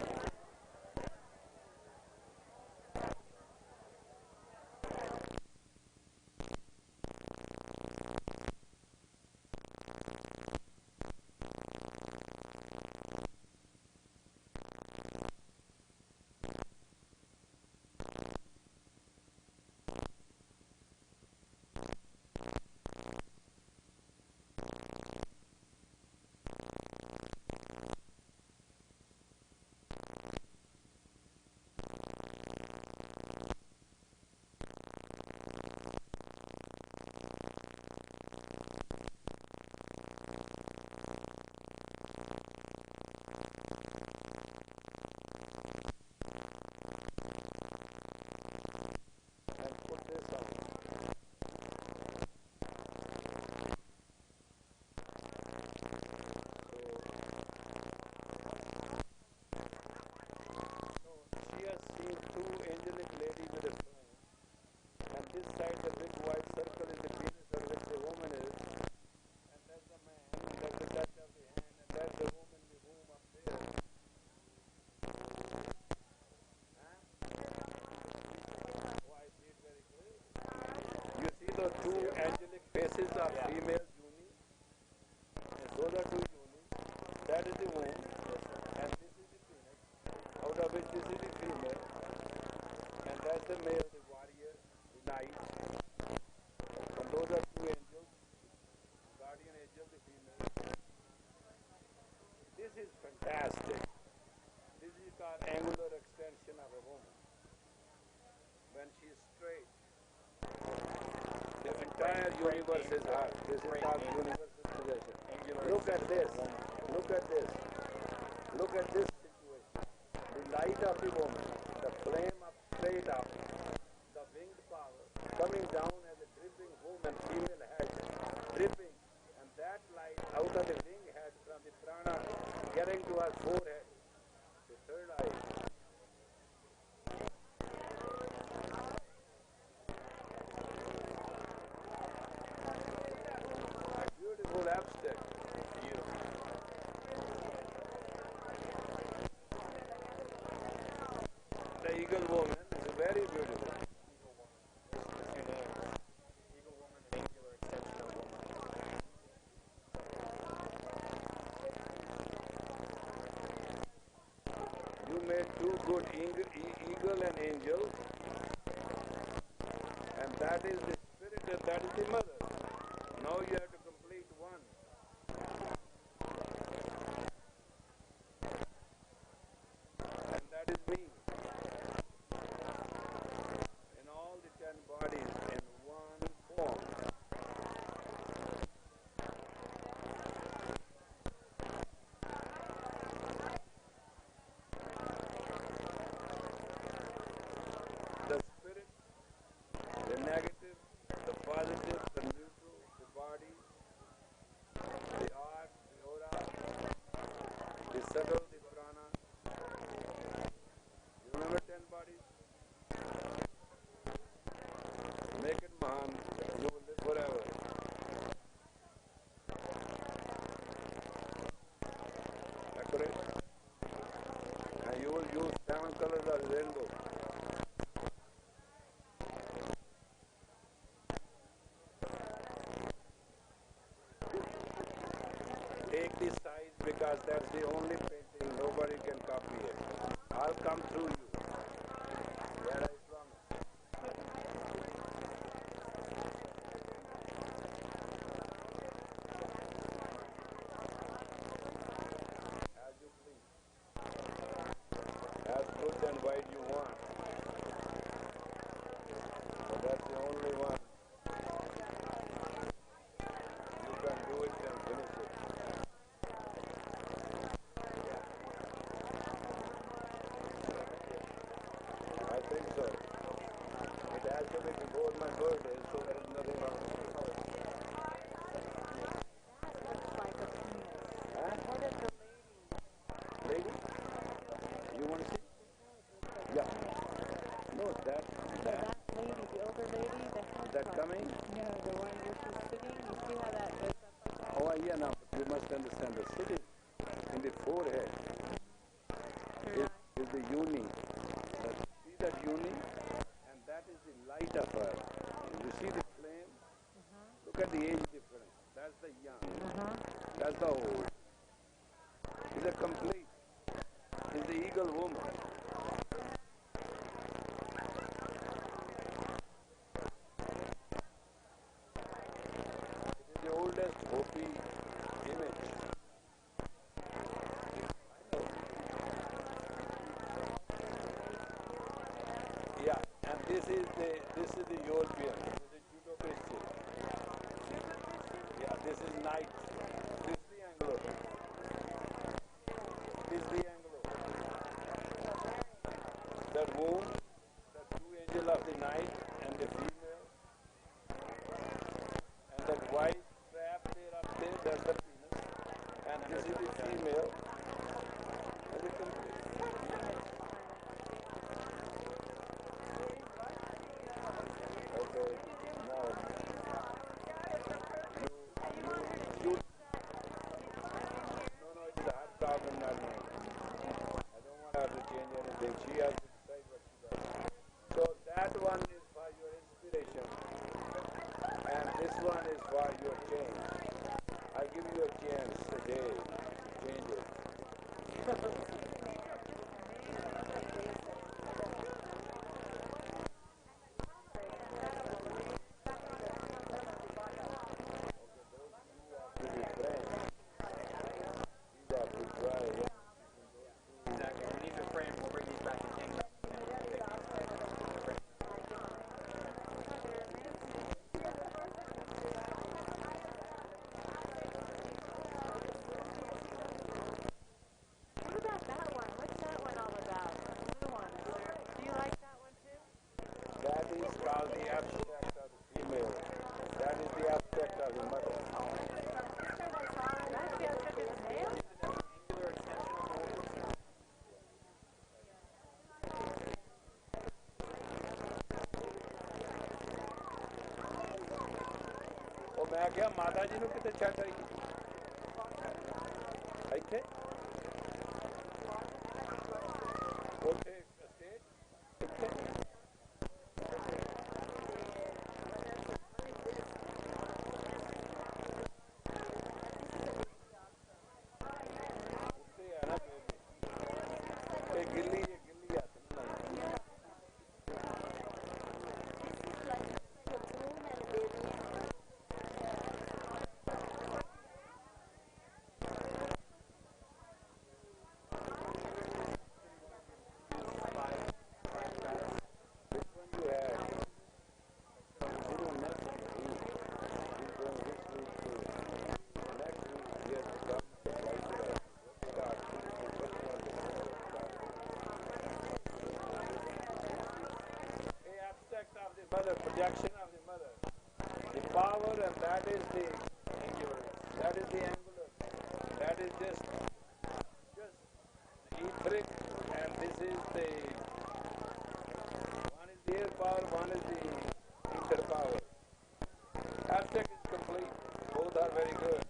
Two angelic faces are female yoni, and those are two yoni. That is the womb, and this is the penis, out of which this is the female, and that's the male, the warrior, the knight. And those are two angels, guardian angel, the female. This is fantastic. This is called angular extension of a woman. When she is straight, the entire universe is her. This is called universal possession. Look at this. Look at this. Look at this situation. The light of the woman, the flame up straight up, the winged power coming down as a dripping woman, female head, dripping, and that light out of the wing head from the prana getting to her forehead, the third eye. Beautiful abstract. The eagle woman is very beautiful. Eagle woman, an angular extension of woman. You made two good eagle and angel, and that is the spirit and that is the mother. Now you have to complete one. And that is me. In all the 10 bodies in one form. The spirit, the negative, the positive, the neutral, the body, the art, the aura, the subtle, the prana. You remember 10 bodies? Make it Mahan, you will live forever. Accurate? And you will use 7 colors of rainbow. Take this size because that's the only painting, nobody can copy it. I'll come through you. Where I promise. As you please. As good and white you want. But that's the only one. You can do it and finish it. I think so. It has to be before my birthday, so there is nothing wrong with it. Huh? Lady? You want to see? Yeah. No, that lady, the older lady, the head that part. coming? No, the one where she's sitting, you see how that goes up? Oh, yeah, now, but you must understand the sitting in the forehead is the uni. See that uni? And that is the light of her. You see the flame? Look at the age difference. That's the young. That's the old. Is a complete. Is the eagle woman. It is the oldest Hopi image. Yeah, and this is the European. This is the Judo-Christian. Yeah, this is night. This is the Anglo. This is the Anglo. That moon, the two angels of the night and the female, and that white strap there up there, that's the penis, and this is the female, and the complete. Okay, now you no, it's her problem, not mine. I don't want her to change anything. She has to decide what she does. So that one is for your inspiration. ਮੈਂ ਕਿਹਾ ਮਾਤਾ ਜੀ ਨੂੰ ਕਿਤੇ ਛੱਡ ਆਈ ਇੱਥੇ ਉੱਥੇ stage ਇੱਥੇ ਉੱਤੇ ਆ ਨਾ ਇਹ ਗਿੱਲੀ ਹੱਥ ਨਾਲ ਲਾਈ। Mother, projection of the mother, the power, and that is the angular, that is just etheric, and this is the one is the air power, one is the ether power. Abstract is complete. Both are very good.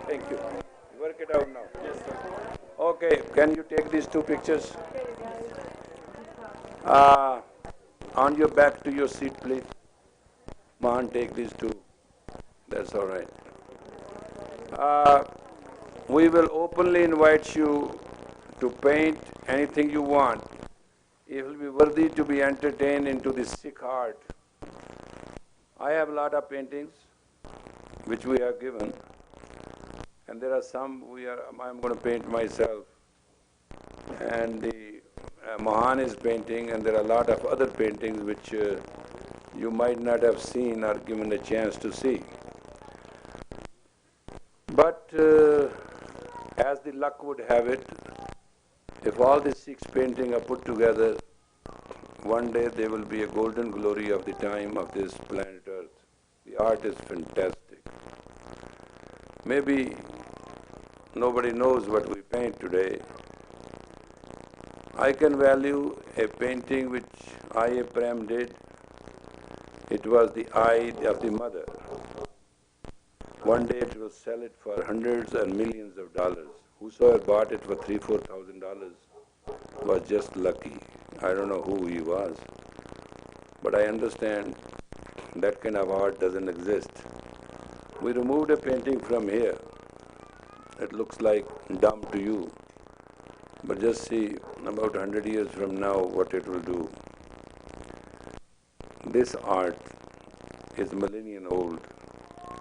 Thank you. Work it out now. Yes, sir. Okay, can you take these two pictures? On your back to your seat, please. Mohan, take these two. That's all right. We will openly invite you to paint anything you want. It will be worthy to be entertained into the Sikh heart. I have a lot of paintings which we have given, and there are some I'm going to paint myself, and the Mohan is painting, and there are a lot of other paintings which you might not have seen or given a chance to see. But as the luck would have it, if all the six paintings are put together, one day they will be a golden glory of the time of this planet Earth. The art is fantastic. Maybe nobody knows what we paint today, I can value a painting which I. Prem did. It was the eye of the mother. One day it will sell it for hundreds and millions of dollars. Whosoever bought it for $3,000-4,000 was just lucky. I don't know who he was, but I understand that kind of art doesn't exist. We removed a painting from here. It looks like dumb to you, but just see about 100 years from now what it will do. This art is millennium old.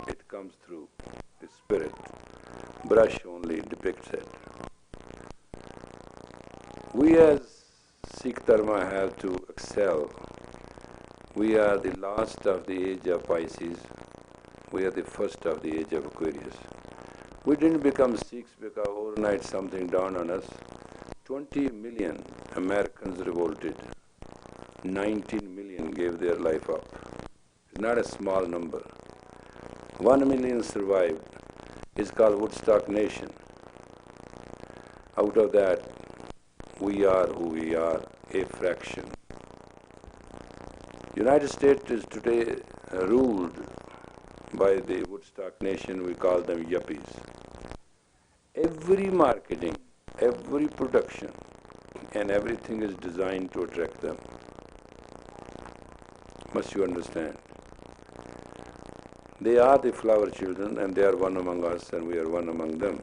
It comes through the spirit. Brush only depicts it. We as Sikh Dharma have to excel. We are the last of the age of Pisces. We are the first of the age of Aquarius. We didn't become Sikhs because overnight something dawned on us. 20 million Americans revolted. 19 million gave their life up. It's not a small number. 1 million survived. It's called Woodstock Nation. Out of that, we are who we are, a fraction. United States is today ruled by the Woodstock Nation. We call them yuppies. Every marketing, every production, and everything is designed to attract them. Must you understand? They are the flower children, and they are one among us, and we are one among them.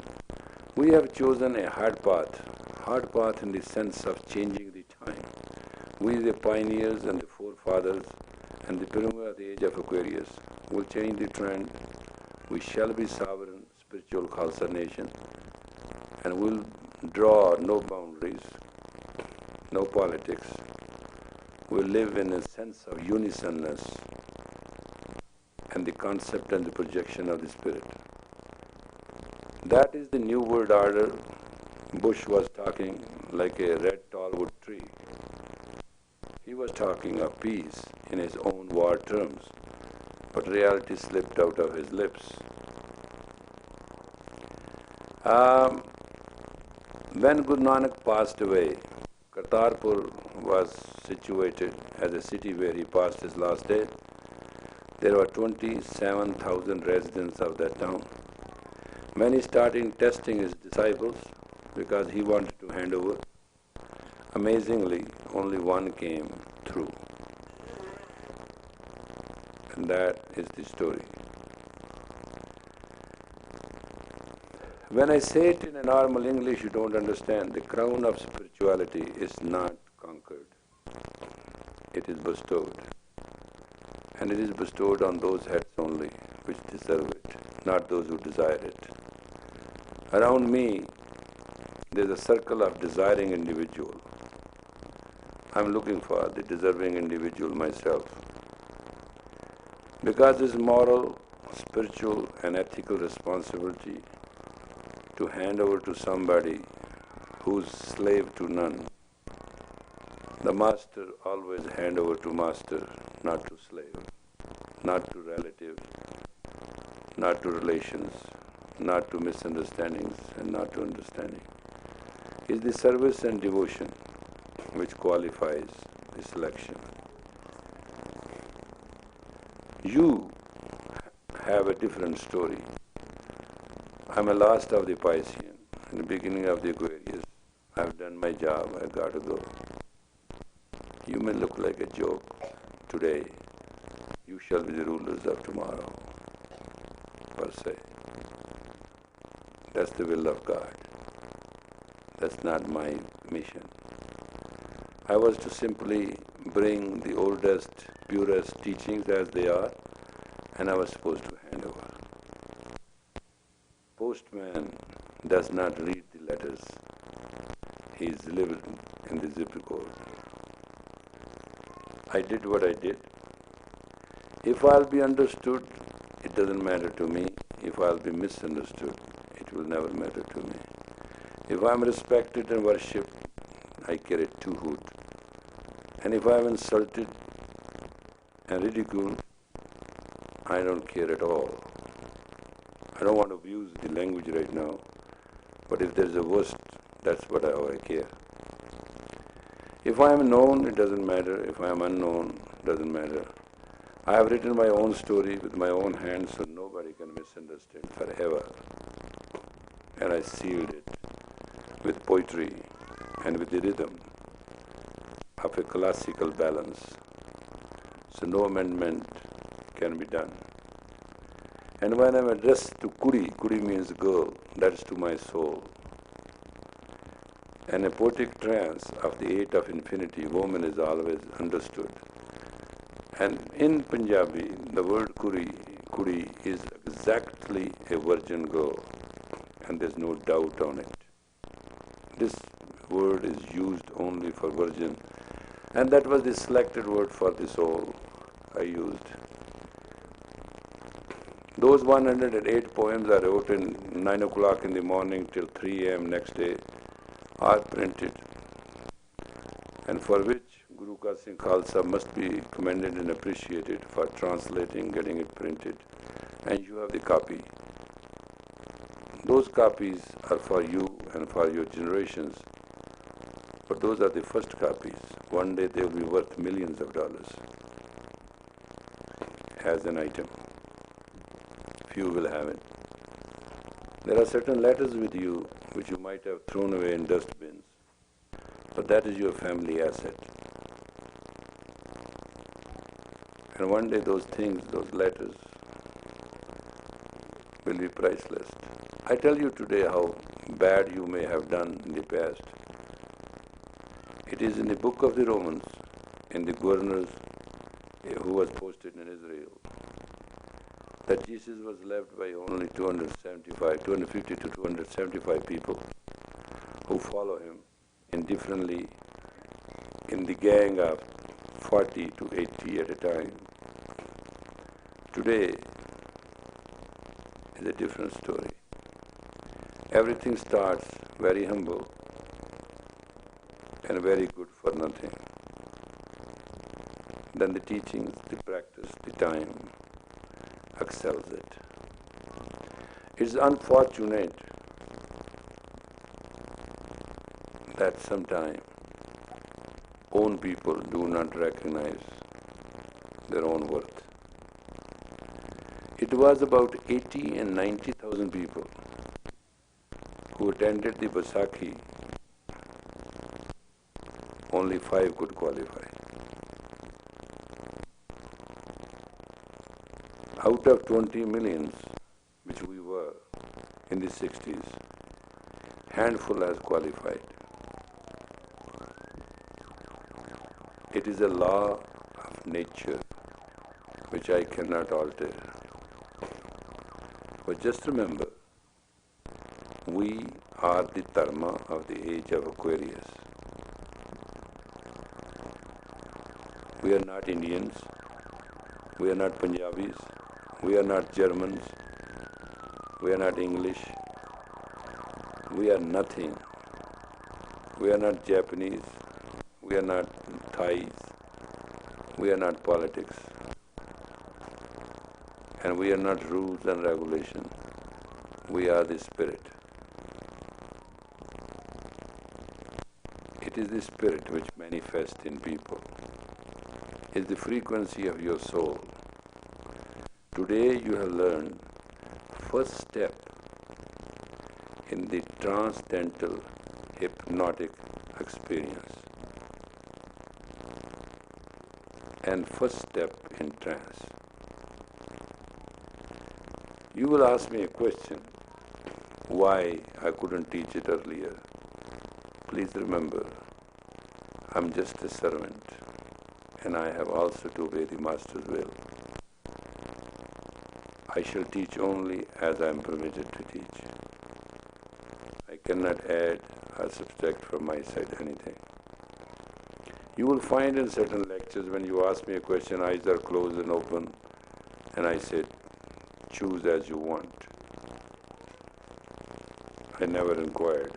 We have chosen a hard path in the sense of changing the time. We, the pioneers and the forefathers, and the pyramid of the age of Aquarius, will change the trend. We shall be sovereign, spiritual Khalsa nation, and will draw no boundaries, no politics. We'll live in a sense of unisonness and the concept and the projection of the spirit. That is the new world order. Bush was talking like a red tallwood tree. He was talking of peace in his own war terms, but reality slipped out of his lips. When Guru Nanak passed away, Kartarpur was situated as a city where he passed his last day. There were 27,000 residents of that town. When he started testing his disciples, because he wanted to hand over, amazingly, only one came through. And that is the story. When I say it in a normal English, you don't understand. The crown of spirituality is not conquered. It is bestowed. And it is bestowed on those heads only which deserve it, not those who desire it. Around me, there is a circle of desiring individual. I'm looking for the deserving individual myself. Because it's moral, spiritual, and ethical responsibility to hand over to somebody who's slave to none. The master always hand over to master, not to slave, not to relatives, not to relations, not to misunderstandings, and not to understanding. It's the service and devotion which qualifies the selection. You have a different story. I'm a last of the Piscean, in the beginning of the Aquarius. I've done my job, I've got to go. You may look like a joke today. You shall be the rulers of tomorrow, per se. That's the will of God. That's not my mission. I was to simply bring the oldest, purest teachings as they are, and I was supposed to hand over. Postman does not read the letters. He is delivered in the zip code. I did what I did. If I'll be understood, it doesn't matter to me. If I'll be misunderstood, it will never matter to me. If I'm respected and worshipped, I carry two hood. And if I'm insulted and ridiculed, I don't care at all. I don't want to abuse the language right now, but if there's a worst, that's how I care. If I am known, it doesn't matter. If I am unknown, it doesn't matter. I have written my own story with my own hands, so nobody can misunderstand forever. And I sealed it with poetry and with the rhythm of a classical balance. So no amendment can be done. And when I am addressed to Kudi, Kudi means girl, that's to my soul. And a poetic trance of the eight of infinity, woman is always understood. And in Punjabi, the word Kudi is exactly a virgin girl, and there's no doubt on it. This word is used only for virgin, and that was the selected word for the soul I used. Those 108 poems I wrote in 9 o'clock in the morning till 3 a.m. next day are printed, and for which Guru Ka Singh Khalsa must be commended and appreciated for translating, getting it printed, and you have the copy. Those copies are for you and for your generations, but those are the first copies. One day they will be worth millions of dollars as an item. Few will have it. There are certain letters with you which you might have thrown away in dustbins, but that is your family asset. And one day those things, those letters, will be priceless. I tell you today how bad you may have done in the past. It is in the book of the Romans, in the governors who was posted in Israel, that Jesus was left by only 250 to 275 people who follow him indifferently in the gang of 40 to 80 at a time. Today is a different story. Everything starts very humble and very good for nothing. Then the teachings, the practice, the time excels it. It's unfortunate that sometimes own people do not recognize their own worth. It was about 80 and 90,000 people who attended the Vaisakhi. Only 5 could qualify. Out of 20 millions, which we were in the 60s, handful has qualified. It is a law of nature which I cannot alter. But just remember, we are the Dharma of the age of Aquarius. We are not Indians, we are not Punjabis, we are not Germans, we are not English, we are nothing. We are not Japanese, we are not Thais, we are not politics, and we are not rules and regulations. We are the spirit. It is the spirit which manifests in people. It is the frequency of your soul. Today you have learned first step in the transcendental hypnotic experience and first step in trance. You will ask me a question, why I couldn't teach it earlier. Please remember, I'm just a servant and I have also to obey the Master's will. I shall teach only as I am permitted to teach. I cannot add or subtract from my side anything. You will find in certain lectures when you ask me a question, eyes are closed and open, and I said, choose as you want. I never inquired.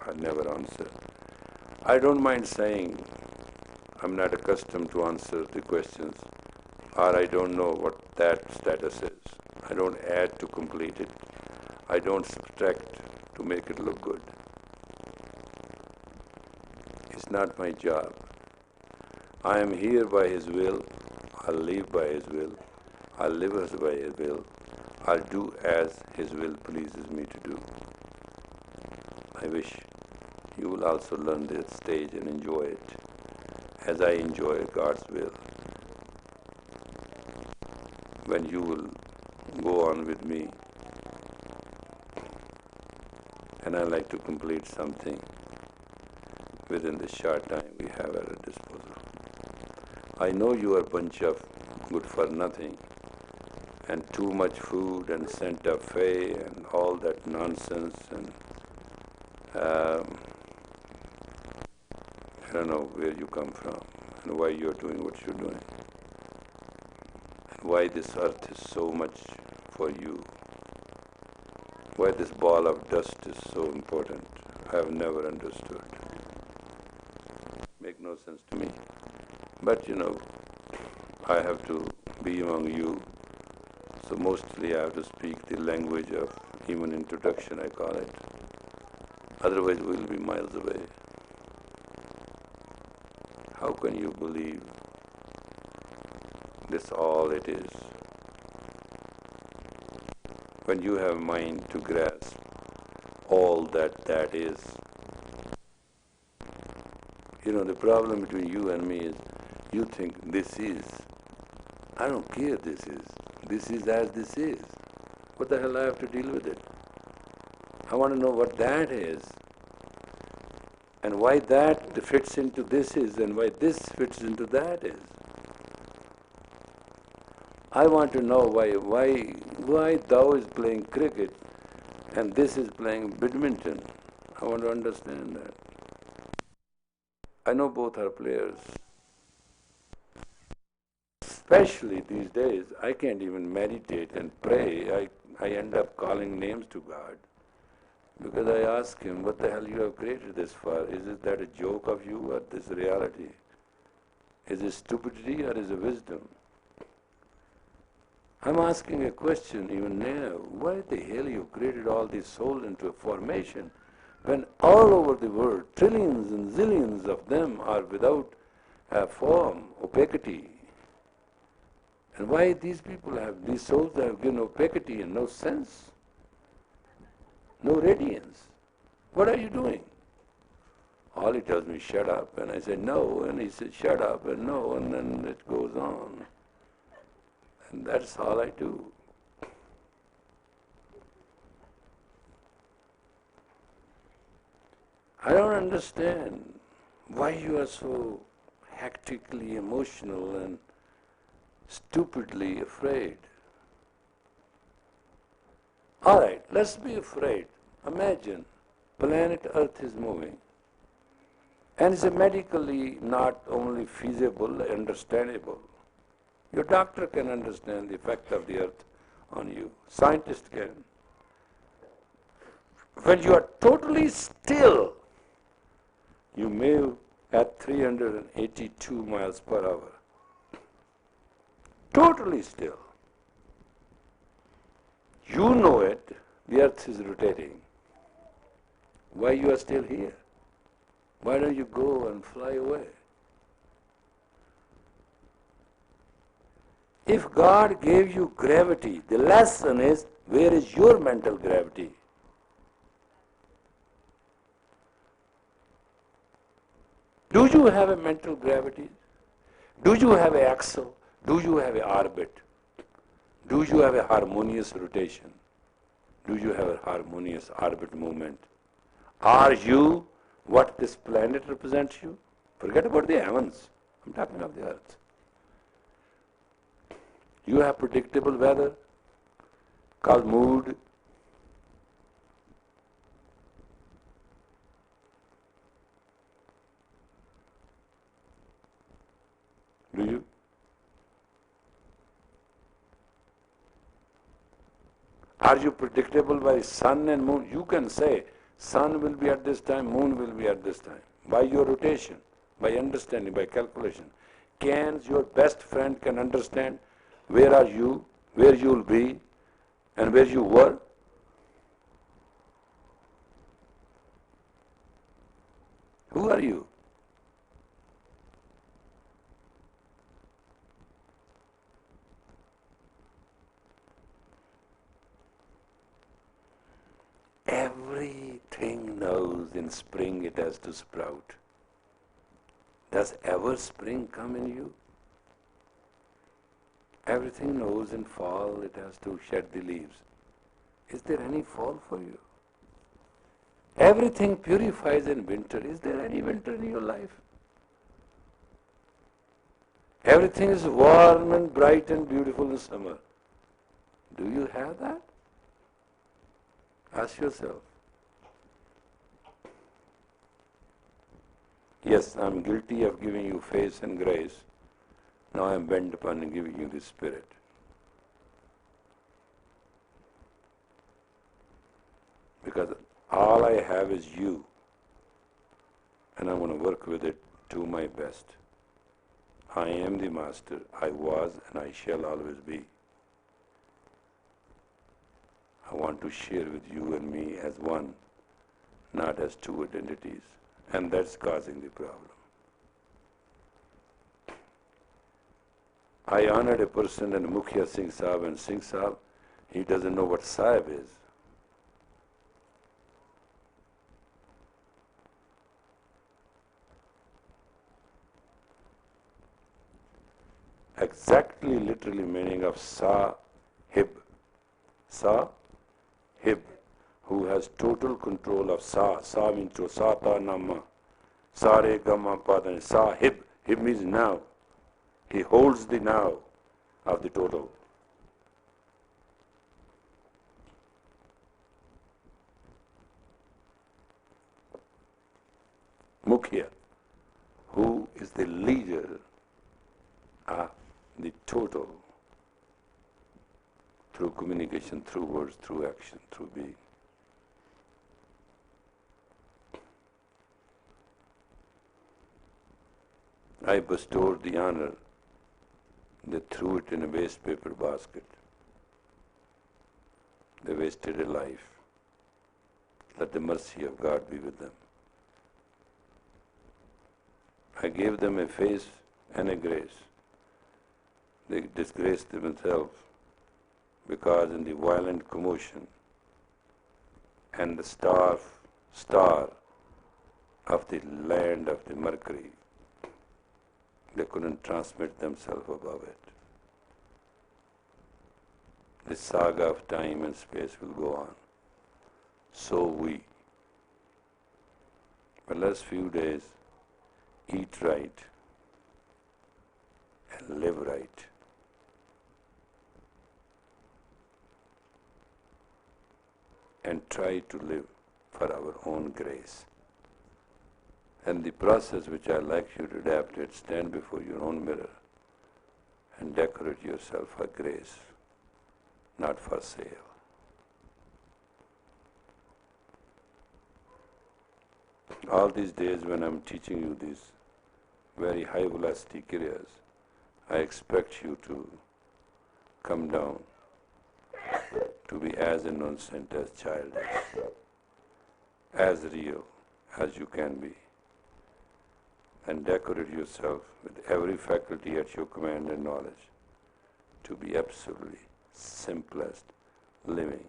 I never answered. I don't mind saying I'm not accustomed to answer the questions, or I don't know what that status is. I don't add to complete it. I don't subtract to make it look good. It's not my job. I am here by His will. I'll live by His will. I'll live as by His will. I'll do as His will pleases me to do. I wish you will also learn this stage and enjoy it as I enjoy God's will. When you will go on with me, and I like to complete something within the short time we have at our disposal. I know you are a bunch of good for nothing and too much food and Santa Fe and all that nonsense and I don't know where you come from and why you're doing what you're doing and why this earth is so much for you, why this ball of dust is so important. I have never understood. Make no sense to me. But I have to be among you, so mostly I have to speak the language of human introduction, I call it. Otherwise we'll be miles away. How can you believe this all it is when you have mind to grasp all that is? The problem between you and me is you think this is. I don't care this is. This is as this is. What the hell I have to deal with it? I want to know what that is and why that fits into this is and why this fits into that is. I want to know why thou is playing cricket and this is playing badminton. I want to understand that. I know both are players. Especially these days, I can't even meditate and pray. I end up calling names to God because I ask Him, what the hell you have created this for? Is it that a joke of you or this reality? Is it stupidity or is it wisdom? I'm asking a question even now. Why the hell you created all these souls into a formation when all over the world, trillions and zillions of them are without form, opacity? And why these souls have given opacity and no sense, no radiance? What are you doing? All he tells me, shut up. And I say, no. And he says, shut up. And no. And then it goes on. And that's all I do. I don't understand why you are so hectically emotional and stupidly afraid. All right, let's be afraid. Imagine planet Earth is moving. And it's medically not only feasible, understandable. Your doctor can understand the effect of the Earth on you. Scientists can. When you are totally still, you move at 382 miles per hour. Totally still. You know it, the Earth is rotating. Why you are still here? Why don't you go and fly away? If God gave you gravity, the lesson is, where is your mental gravity? Do you have a mental gravity? Do you have an axle? Do you have an orbit? Do you have a harmonious rotation? Do you have a harmonious orbit movement? Are you what this planet represents you? Forget about the heavens. I'm talking of the earth. You have predictable weather called mood. Do you? Are you predictable by sun and moon? You can say sun will be at this time, moon will be at this time. By your rotation, by understanding, by calculation. Can your best friend can understand where are you, where you will be, and where you were? Who are you? knows in spring it has to sprout. Does ever spring come in you? Everything knows in fall it has to shed the leaves. Is there any fall for you? Everything purifies in winter. Is there any winter in your life? Everything is warm and bright and beautiful in summer. Do you have that? Ask yourself. Yes, I am guilty of giving you face and grace. Now I am bent upon giving you the Spirit. Because all I have is you. And I'm going to work with it to my best. I am the Master. I was and I shall always be. I want to share with you and me as one, not as two identities. And that's causing the problem. I honored a person in Mukhya Singh Sahib, and Singh Sahib, he doesn't know what Sahib is. Exactly, literally meaning of Sahib. Sahib, who has total control of Sa. Sa means to Sata Nama. Sare Gama Padani. Sahib. Hib means now. He holds the now of the total. Mukhya, who is the leader of the total through communication, through words, through action, through being. I bestowed the honor. They threw it in a waste paper basket. They wasted a life. Let the mercy of God be with them. I gave them a face and a grace. They disgraced themselves because in the violent commotion and the star of the land of the Mercury, they couldn't transmit themselves above it. The saga of time and space will go on. So we, for the last few days, eat right and live right. And try to live for our own grace. And the process which I like you to adapt it, stand before your own mirror and decorate yourself for grace, not for sale. All these days when I'm teaching you these very high velocity Kriyas, I expect you to come down to be as innocent, as childish, as real as you can be, and decorate yourself with every faculty at your command and knowledge to be absolutely simplest, living,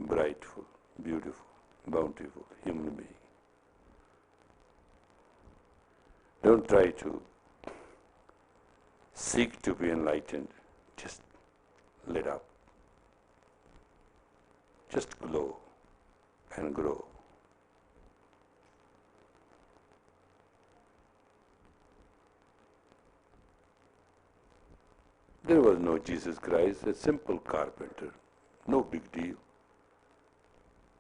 brightful, beautiful, bountiful human being. Don't try to seek to be enlightened, just lit up. Just glow and grow. There was no Jesus Christ, a simple carpenter, no big deal.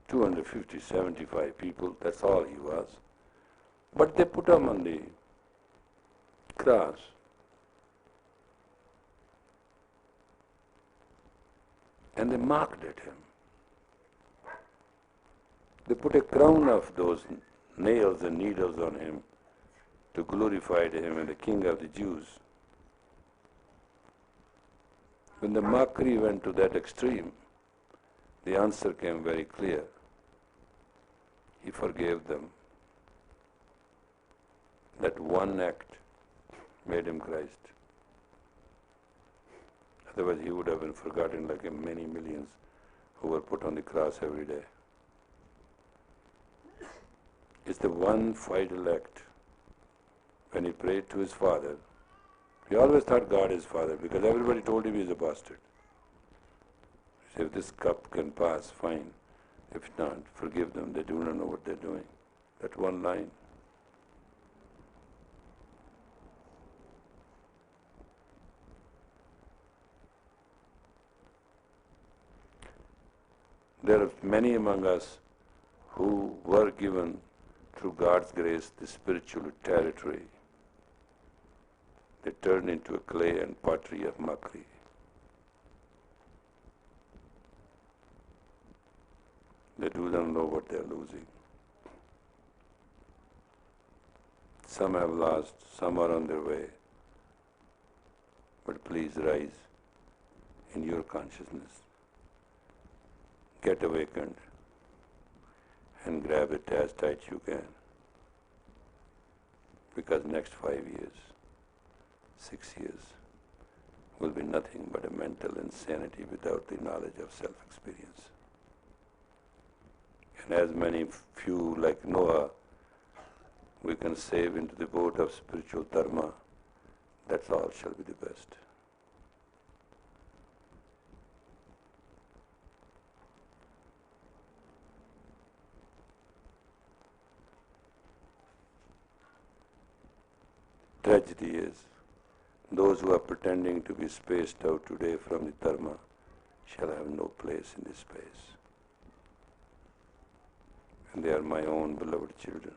250, 75 people, that's all he was. But they put him on the cross. And they mocked at him. They put a crown of those nails and needles on him to glorify him as the king of the Jews. When the mockery went to that extreme, the answer came very clear. He forgave them. That one act made him Christ. Otherwise he would have been forgotten like many millions who were put on the cross every day. is the one final act. When he prayed to his father, he always thought God is father because everybody told him he is a bastard. He said, if this cup can pass, fine. If not, forgive them, they do not know what they're doing. That one line. There are many among us who were given through God's grace the spiritual territory. They turn into a clay and pottery of mockery. They do not know what they are losing. Some have lost, some are on their way. But please rise in your consciousness. Get awakened and grab it as tight you can. Because next 5 years, 6 years will be nothing but a mental insanity without the knowledge of self-experience. And as many few like Noah we can save into the boat of spiritual dharma, that's all shall be the best. Tragedy is, those who are pretending to be spaced out today from the dharma shall have no place in this space. And they are my own beloved children.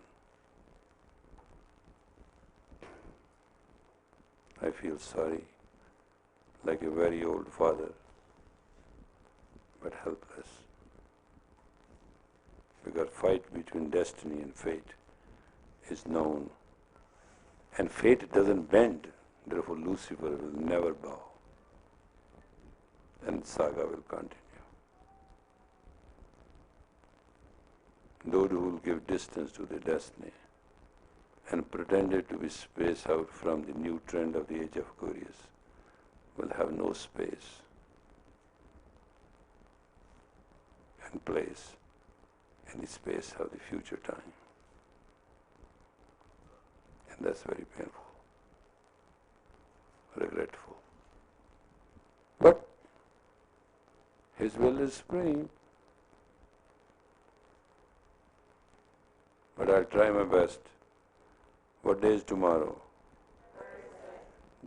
I feel sorry, like a very old father, but helpless. Because fight between destiny and fate is known. And fate doesn't bend, therefore Lucifer will never bow. And saga will continue. Those who will give distance to their destiny and pretended to be spaced out from the new trend of the age of Aquarius will have no space and place in the space of the future time. And that's very painful, regretful. But His will is supreme. But I'll try my best. What day is tomorrow?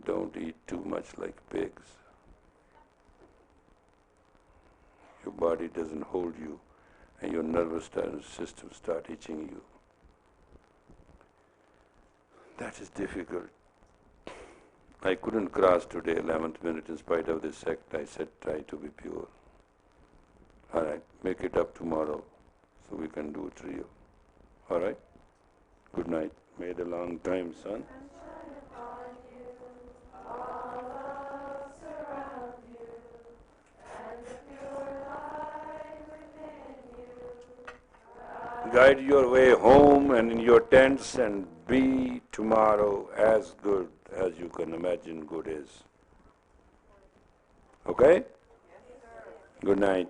Don't eat too much like pigs. Your body doesn't hold you and your nervous system start itching you. That is difficult. I couldn't cross today, 11th minute, in spite of this sect. I said, try to be pure. All right, make it up tomorrow so we can do it real. All right? Good night. Made a long time, son. Guide your way home and in your tents and be tomorrow as good as you can imagine good is. Okay? Good night.